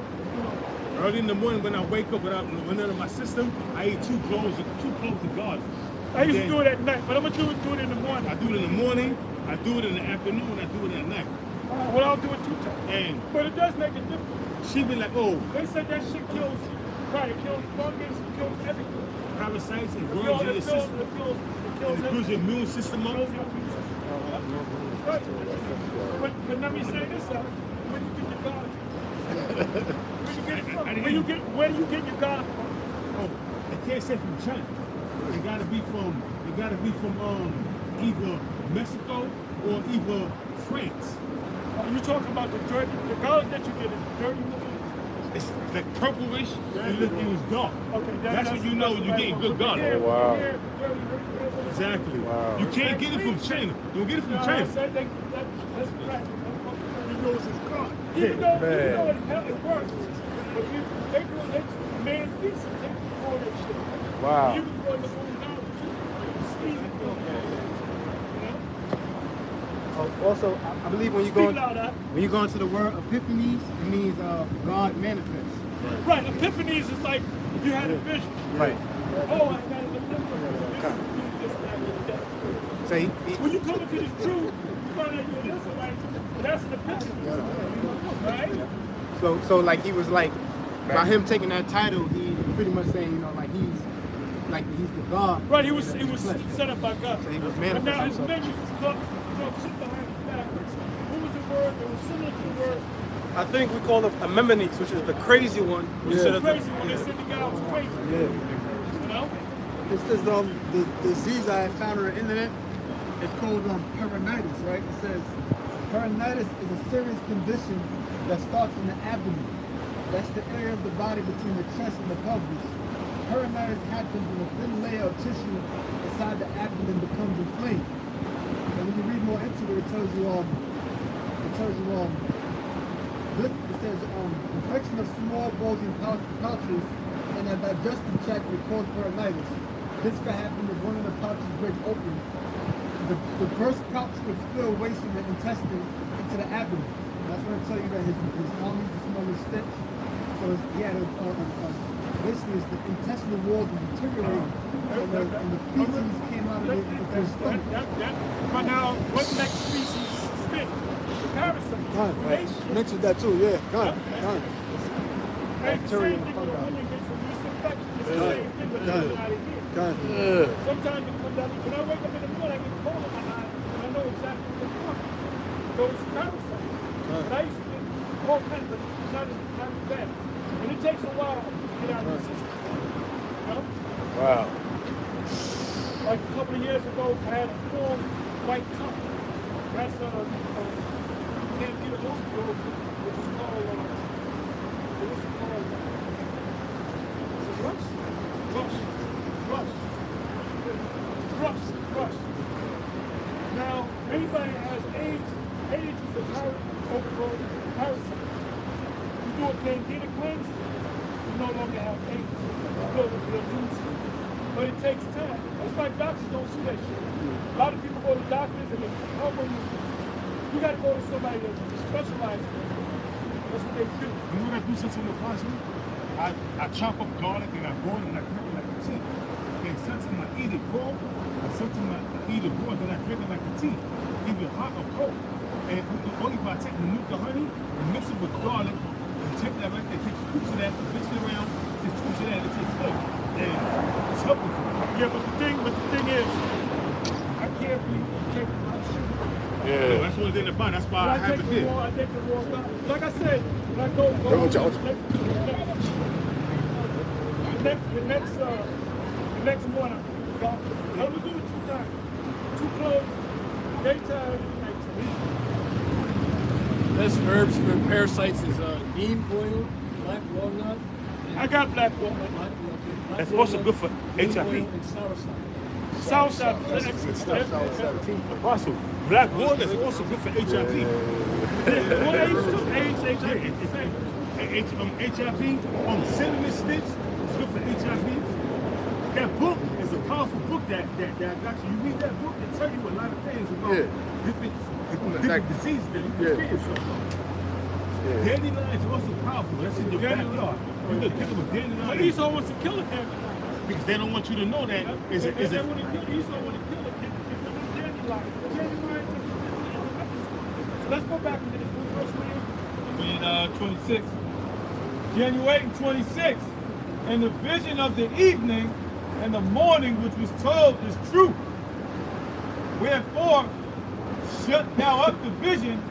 Early in the morning when I wake up without out of my system, I eat 2 cloves of garlic. I used to do it at night, but I'm gonna do it in the morning. I do it in the morning, I do it in the afternoon, I do it at night. Well, I'll do it 2 times. But it does make a difference. She be like, oh, They said that shit kills, right? It kills fungus, it kills everything. parasites and It worms kills, in your it kills, system. it kills, it kills And it builds your everything. immune system up. Kills your immune system. Right. But let me say this out. When you get your garlic, where you get it from? Where do you get your garlic from? Oh, they can't say from China. It gotta be from either Mexico or either France. Are you talking about the garlic that you get is dirty looking? It's like purplish and it was dark. Okay, That's when you know you're getting good garlic. Oh, wow. Exactly. Wow. You can't get it from China. Don't get it from China. That's right. He knows it's God. Even though Man. it works, but they do it, man feast it, they do all that shit. Wow. You can go in the $40 too. It's easy. Also, I believe when you Speak go louder. when you go into the word epiphanies, it means God manifests. Right, epiphanies is like you had a vision. Right. Oh, I had an epiphany. So he When you come into this truth, you find out you're an Israelite. That's an epiphany. Right? so like he was like by him taking that title, he pretty much saying, you know, like he's the God. Right, he was set up by God. So he was But now his manifesting. men used to talk shit behind his back. What was the word that was similar to the word? I think we call it a Memonites, which is the crazy one. Instead of Crazy when they said the guy was crazy. Yeah. You know? This is the disease I found on the internet. It's called peritonitis, right? It says peritonitis is a serious condition that starts in the abdomen. That's the area of the body between the chest and the pelvis. Peritonitis happens when a thin layer of tissue inside the abdomen becomes inflamed. And when you read more into it, it tells you infection of small bulging pouches in the digestive tract may cause peritonitis. This can happen if one of the pouches breaks open. The burst pouch could spill waste from the intestine into the abdomen. That's when I tell you that his arm used to smell his stitch. So he had basically the intestinal walls were deteriorating, and the feces came out of it into his stomach. But now, what next species spit? The parasite. Right. Mentioned that too, yeah. Gone. It's the same thing with a woman gets a misinfection. It's the same thing with coming out of here. Sometimes it comes out. When I wake up in the morning, I get cold in my eye, and I know exactly what's from. Those parasites. But I used to get all kinds, but it's not as bad. And it takes a while to get out of the system. You know? Wow. Like a couple of years ago, I had a full white tongue. That's can't get a which is called Crush. Now, anybody that has AIDS is a overgrown parasite. If you do a candida cleanse, you no longer have AIDS. You build up your immune system. But it takes time. That's why doctors don't see that shit. A lot of people go to doctors and they help them. You got to go to somebody that specializes in it. That's what they do. You know what I do something in the pasta? I chop up garlic and I boil it and I drink it like a tea. And sometimes I eat it raw, and sometimes I eat it raw, then I drink it like a tea. Either hot or cold. And only if I take the Nuka honey and mix it with garlic and take that right there, take scoops of that, mix it around, take scoops of that, it tastes good. And it's helpful for me. Yeah, but the thing is, I can't be taking my sugar. Yeah. That's one thing about it. That's why I have it there. I take the raw stuff. Like I said, when I go the next morning, I'm gonna do it 2 times. 2 cloves, daytime, nighttime. Best herbs for parasites is neem oil, black walnut. I got black walnut. That's also good for HIV. And soursop. Soursop. Apostle, black water is also good for HIV. HIV, cinnamon sticks is good for HIV. That book is a powerful book that I got you. You read that book, it tell you a lot of things about different diseases that you can cure yourself from. Dandelion is also powerful. That's in your backyard. You can pick up a dandelion. But Esau wants to kill it dandelion. Because they don't want you to know that is it. Esau want to kill it. Dandelion. So let's go back into this verse in 26. January 26. And the vision of the evening and the morning which was told is true. Wherefore, shut thou up the vision,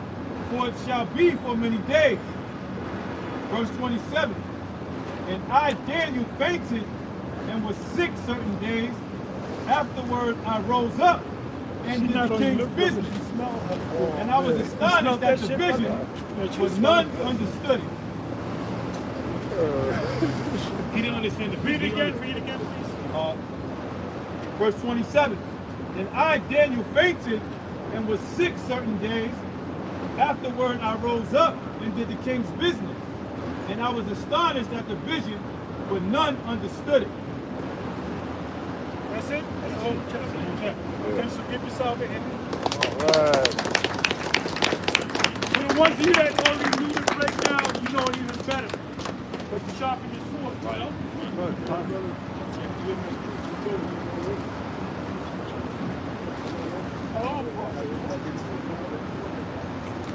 for it shall be for many days. Verse 27. And I, Daniel, fainted and was sick certain days. Afterward, I rose up and did the king's business. And I was astonished that the vision was none understood it. He didn't understand the vision. Read again, please. Verse 27. And I, Daniel, fainted and was sick certain days. Afterward, I rose up and did the king's business. And I was astonished at the vision, but none understood it. That's it? That's the whole chapter. Okay, so give yourself a hand. All right. For the ones of you that already knew this breakdown, you know it even better. But you sharpen your sword, right?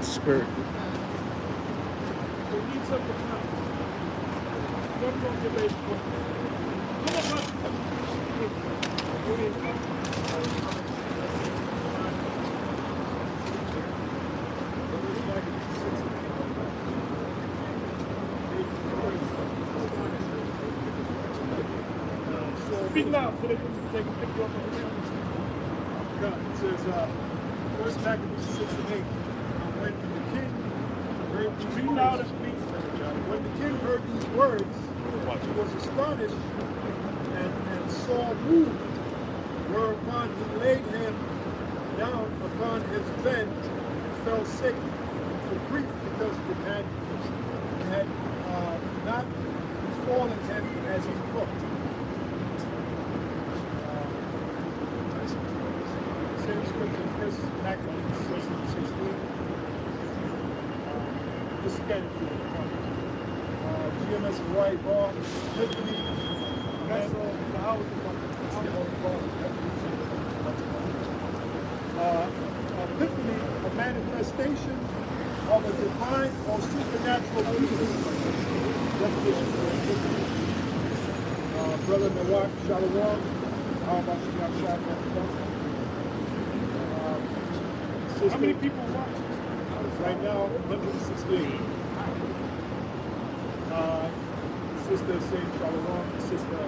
Spirit. We need something else. Don't go get ready for it. Come speak loud so they can pick you up on the God, it says, first Maccabees 6 and 8. When the king heard these words, when the king heard these words, he was astonished and saw moved, whereupon he laid him down upon his bed and fell sick for grief because it had not befallen him as he looked. Same scripture, first Maccabees 6 and 16. Just get it through the comments. GmsBreadOfLife3. That's the house Epiphany, a manifestation of a divine or supernatural being. Definition for epiphany. Brother Nawak Shalom. How about you? How many people watch? Right now, 168. Sister saying Shalom, sister.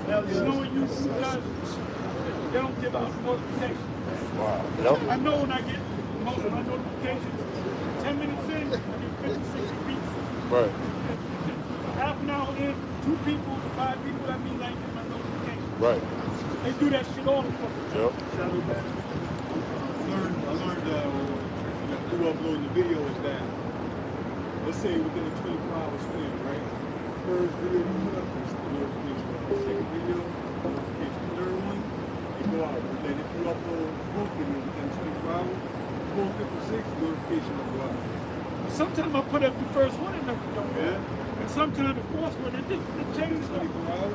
You know when you guys, they don't give us notifications. Wow. Nope. I know when I get most of my notifications, 10 minutes in, I get 50, 60 beats. Right. half an hour in, 2 people, 5 people, that means I ain't getting my notification. Right. They do that shit all the fucking time. Yep. Shadow back. I learned through uploading the video is that, let's say within a 24-hour span, right? First video you put up is the notification. The second video, notification. The third one, they go out. But then if you upload both videos within 24 hours, 456, notification will go out. Sometimes I put up the first one and never don't go. Yeah. And sometimes the fourth one, it changes. 24 hours.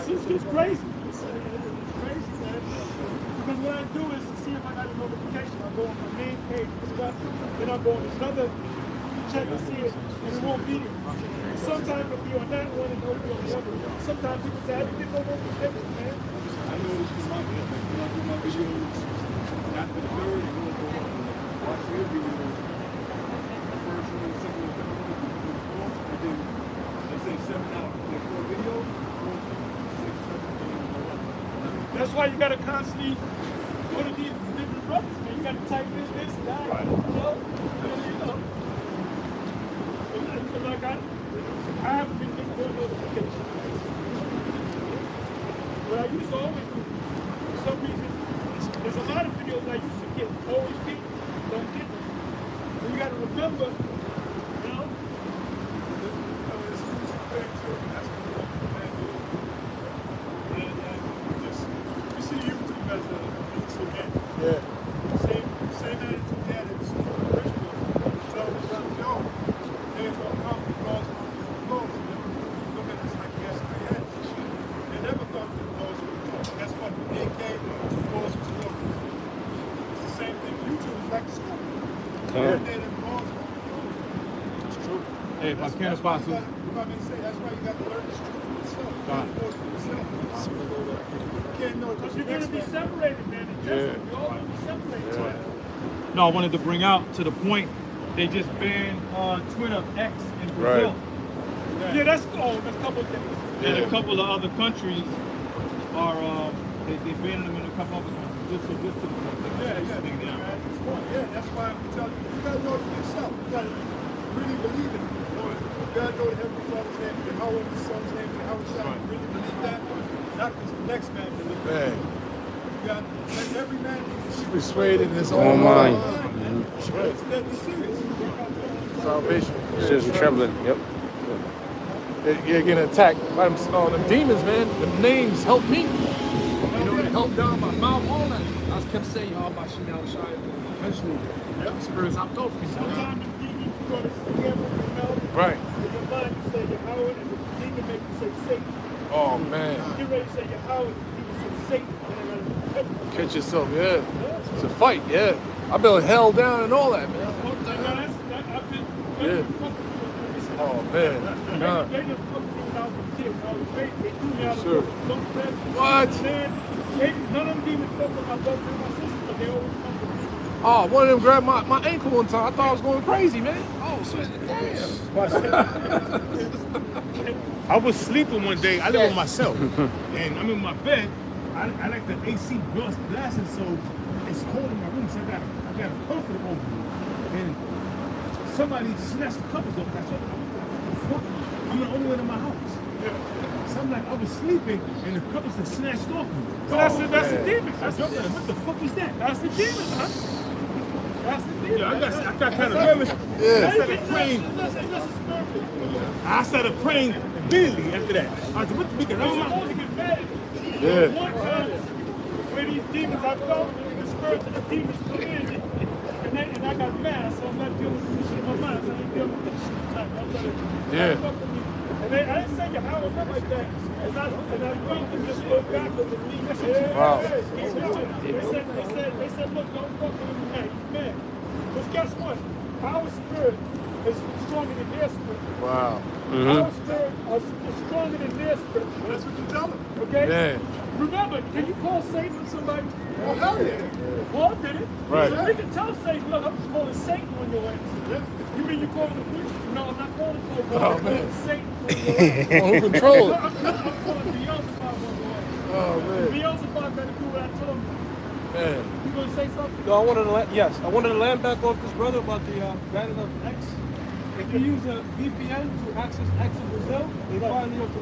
It's crazy. It's crazy, man. Because what I do is to see if I got a notification. I go on my main page, then I go on this other, check and see it, and it won't be there. Sometimes it'll be on that one and it'll be on the other one. Sometimes people say, I didn't get no notification, man. I noticed in my video, when I do my videos, after the third, it goes over. Watch your videos. The first one, the second one, the third one, the fourth, and then, let's say 7 hours. Like 4 videos, 4, 6, 7, 8, That's why you gotta constantly go to these different brothers, man. You gotta type this, that, Right. you know. And like I haven't been getting no notification. But I used to always do. For some reason, there's a lot of videos I used to get, always get, don't get them. So you gotta remember, you know. You see YouTube as a means to get Yeah. same attitude that is rich people. So yo, they're gonna come because of clothes. Look at this like yesterday. They never thought the clothes would come. That's what the AK clothes was for. It's the same thing. YouTube is like a school. Every day them clothes It's true. Hey, if I that's can, why sponsor. you gotta say that's why you got to learn the truth for yourself. You gotta know it for yourself. You can't know it Because because you're gonna be separated, man. We're all gonna be separated. No, I wanted to bring out to the point they just banned Twitter X in Brazil. Yeah, that's cool. That's a couple of things. And a couple of other countries are they banned them in a couple other countries. Just to the point. Yeah, that's why I'm telling you, you gotta know it for yourself. You gotta really believe it. You gotta know the Heavenly Father's name, the Howard, the Son's name, the Howard Shah. Really believe that. Not because the next man believes it. Man. You got let every man be Persuaded in his Own own mind. mind. It's deadly serious. Salvation. Just trembling. Yep. You're getting attacked by them demons, man. The names help me. You know, they help down my mouth, all that. I just kept saying, y'all, my shit now, shy. Eventually, the spirits hopped off me. Sometimes the demon you go to scam with your mouth. Right. In your mind you say Yahweh and the demon make you say Satan. Oh, man. Get ready to say Yahweh and the demon say Satan. And then Catch yourself, yeah. It's a fight, yeah. I've been held down and all that, man. I've been Yeah. Oh, man. Nah. They done fucked me when I was a kid. I was great. They threw me out of Sure. the bunk bed. What? Man, none of them demons fuck with my brother and my sister, but they always come with me. Oh, one of them grabbed my ankle one time. I thought I was going crazy, man. Oh, shit. Damn. I was sleeping one day. I live with myself, and I'm in my bed. I like the AC blasting, so it's cold in my room. So I got a comforter over me, and somebody snatched the covers off. I said, "Fuck, I'm the only one in my house." So I'm like, I was sleeping, and the covers are snatched off me. But that's the demon. I jumped like, what the fuck is that? That's the demon, huh? That's the demon. Yeah, I got kind of nervous. Yeah. I started praying. I started praying immediately after that. I was like, because I'm I'm only get mad at you. Yeah. One time, where these demons, I felt the spirits of the demons come in, and I got mad. So I'm not dealing with this shit in my mind. So I ain't dealing with this shit in my mind. I'm gonna Yeah. fuck with me. And I didn't say you how it felt like that. And I felt them just look back at me. Wow. They said, look, don't fuck with him tonight. He's mad. Because guess what? Our spirit is stronger than their spirit. Wow. Our spirit is stronger than their spirit. That's what you tell them. Okay? Man. Remember, can you call Satan somebody? Oh, hell yeah. Paul did it. Right. So we can tell Satan, look, I'm just calling Satan on your ass. Yeah. You mean you calling the police? No, I'm not calling the police. Oh, I'm man. calling Satan on your ass. Oh, who control it? I'm calling Beelzebub on your ass. Oh, man. Beelzebub better do what I told him. Man. You gonna say something? No, I wanted to land back off this brother about the banning of X. If you use a VPN to access Brazil, they fine you up to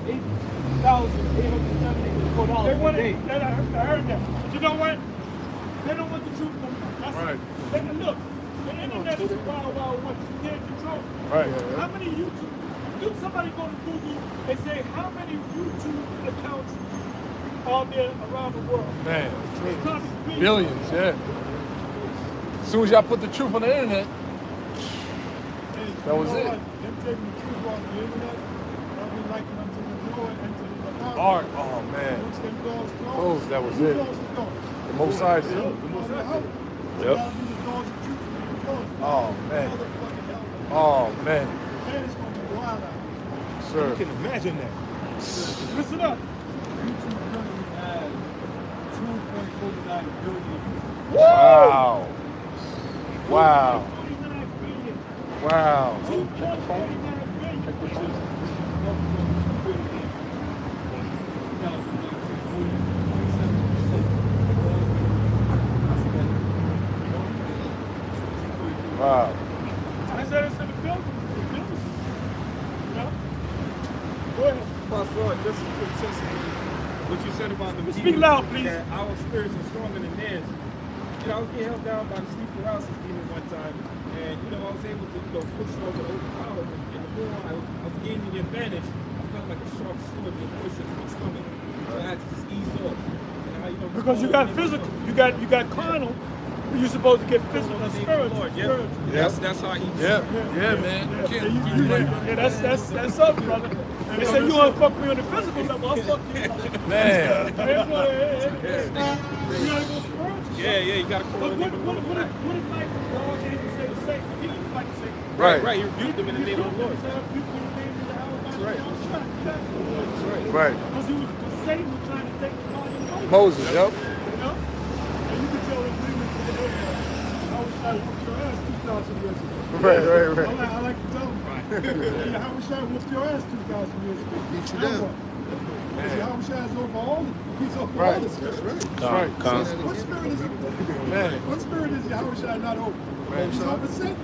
$8,874 They a want day. it. I heard that. But you know what? They don't want the truth from us. That's Right. Look, the internet is a wild, wild west. You can't control it. Right. How many YouTube? Do somebody go to Google and say how many YouTube accounts are there around the world? Man, It's probably billions, yeah. As soon as y'all put the truth on the internet, that was it. Them taking the truth off the internet, I'll be liking them to the door and to the apartment. Art, oh man. Once them doors close, Closed, that was who it. closed the door? The Most High did. The Most High. Yep. So now the doors of truth being closed. Oh, man. Motherfucking hell. Oh man, Man, it's gonna be wild out here. You sir. can imagine that. Listen up. YouTube currently has 2.49 billion. Wow. Wow. 49 billion. Wow. 2.49 billion. Wow. I said it's in the building. You know? Go ahead. Pastor, just a quick testimony. What you said about the Speak loud, please. That our spirits are stronger than theirs. You know, I was being held down by the sleep paralysis demon one time, and you know, I was able to push over the overpower, and the more I was gaining the advantage, I felt like a sharp sword being pushed into my stomach, so I had to just ease off. And Because you got physical, you got carnal. You're supposed to get physical and spiritual. Lord, yeah. That's how he. Yeah, yeah, man. You can't, Yeah, that's something, brother. They say you want to fuck me on the physical level, I'll fuck you. man. You gotta go spiritual. Yeah, you gotta call But it. what if like God came to say the same? He didn't like to say. Right, you rebuked them in the name of the Lord. That's right. That's right. Right. Because Satan was trying to take the body of Moses. Moses, yep. You know? And you can tell the demons I wish I whooped your ass 2,000 years ago. Right. I like to tell them. How wish I whooped your ass 2,000 years ago. Beat you down. How wish I is over all of you. He's over Right. all of you. That's right. Right. What spirit is it? Man. What spirit is Yahushua not over? Man. He's over Satan.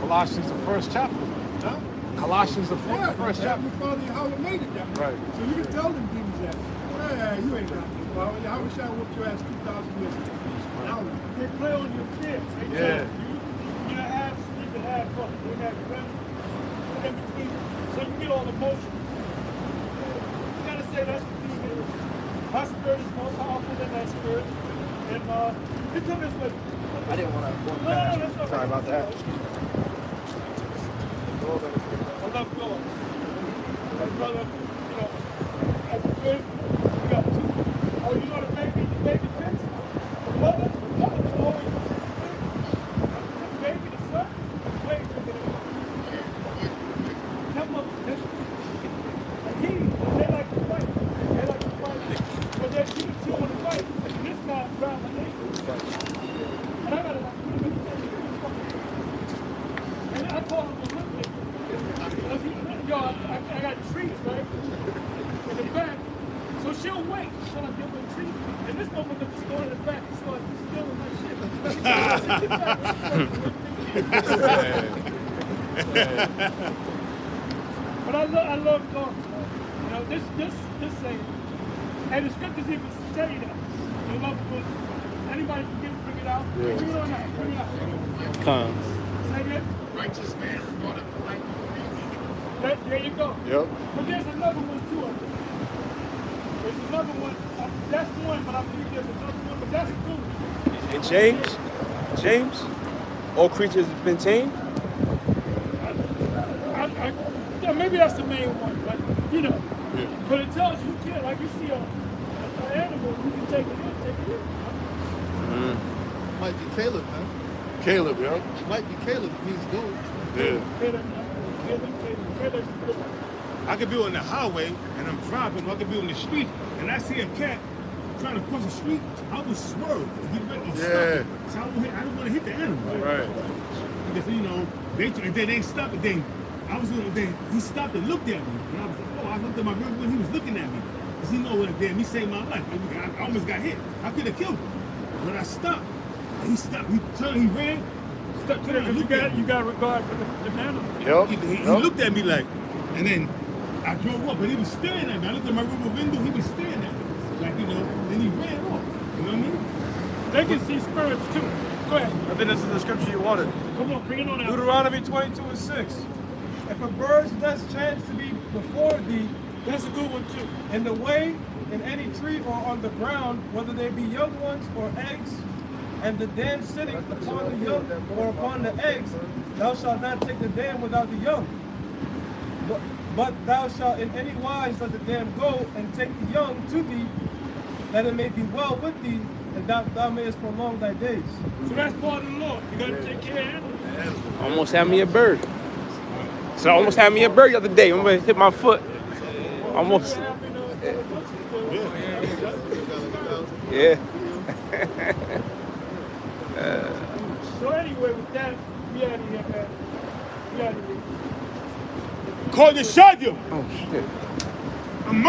Colossians, the first chapter. Huh? Colossians, the Yeah, first chapter. Heavenly Father Yahweh made it that way. Right. So you can tell them demons that. Hey, you ain't got this power. Yahushua whooped your ass 2,000 years ago. Now, They play on your fear. They Yeah. tell you're half sleep and half fun. You're that rest in between. So you get all the motion. You gotta say that's the thing is. My spirit is more powerful than that spirit. And you come this way. I didn't want to. No, that's not Sorry about that. I love God. My brother, you know, as a kid, you got two. Oh, you know the baby pits? The mother always was the baby, the son, way bigger than that mother, they like to fight. They like to fight. But they're two in the fight. And this guy's driving an and I gotta like put him in the thing. And I call him a hundred. Yo, I got trees, right? In the back. So she'll wait until I give her a treat. And this motherfucker just go in the back and start stealing my shit. But I love God. You know, this saying. And the scriptures even say that. You love good. Anybody can bring it out? Yeah. Bring it on out. Bring it out. Come. Say that. Righteous man brought up the life of me. There you go. Yep. But there's another one too. I think. There's another one. That's one, but I believe there's another one. But that's two. And James, all creatures have been tamed. Yeah, maybe that's the main one, but you know. Yeah. But it tells you can, like you see an animal, you can take it in. Might be Caleb, man. Caleb, yep. Might be Caleb. He's gold. Yeah. Caleb. I could be on the highway and I'm driving, or I could be on the street and I see a cat trying to cross the street. I would swerve. He went or Yeah. stop. So I don't want to hit the animal. Right. Because you know, and then they stopped. And then he stopped and looked at me. And I was like, oh, I looked at my brother when he was looking at me. Because he know what damn, he saved my life. I almost got hit. I could have killed him. But I stopped. And he stopped. He turned, he ran. Stuck to Because you got regard for the animal. Yup. He looked at me like, and then I drove up, but he was staring at me. I looked at my rear window, he was staring at me. Like, you know, then he ran off. You know what I mean? They can see spirits too. Go ahead. I think this is the scripture you wanted. Come on, bring it on out. Deuteronomy 22:6. If a bird's nest chance to be before thee, That's a good one too. in the way, in any tree or on the ground, whether they be young ones or eggs, and the dam sitting upon the young or upon the eggs, thou shalt not take the dam without the young. But thou shalt in any wise let the dam go and take the young to thee, that it may be well with thee, and thou mayest prolong thy days. So that's part of the law. You gotta take care of animals. Almost had me a bird. So I almost had me a bird the other day. I'm gonna hit my foot. Almost. Yeah. So anyway, with that, we out of here, man. We out of here. Call the shot you. Oh shit. I'm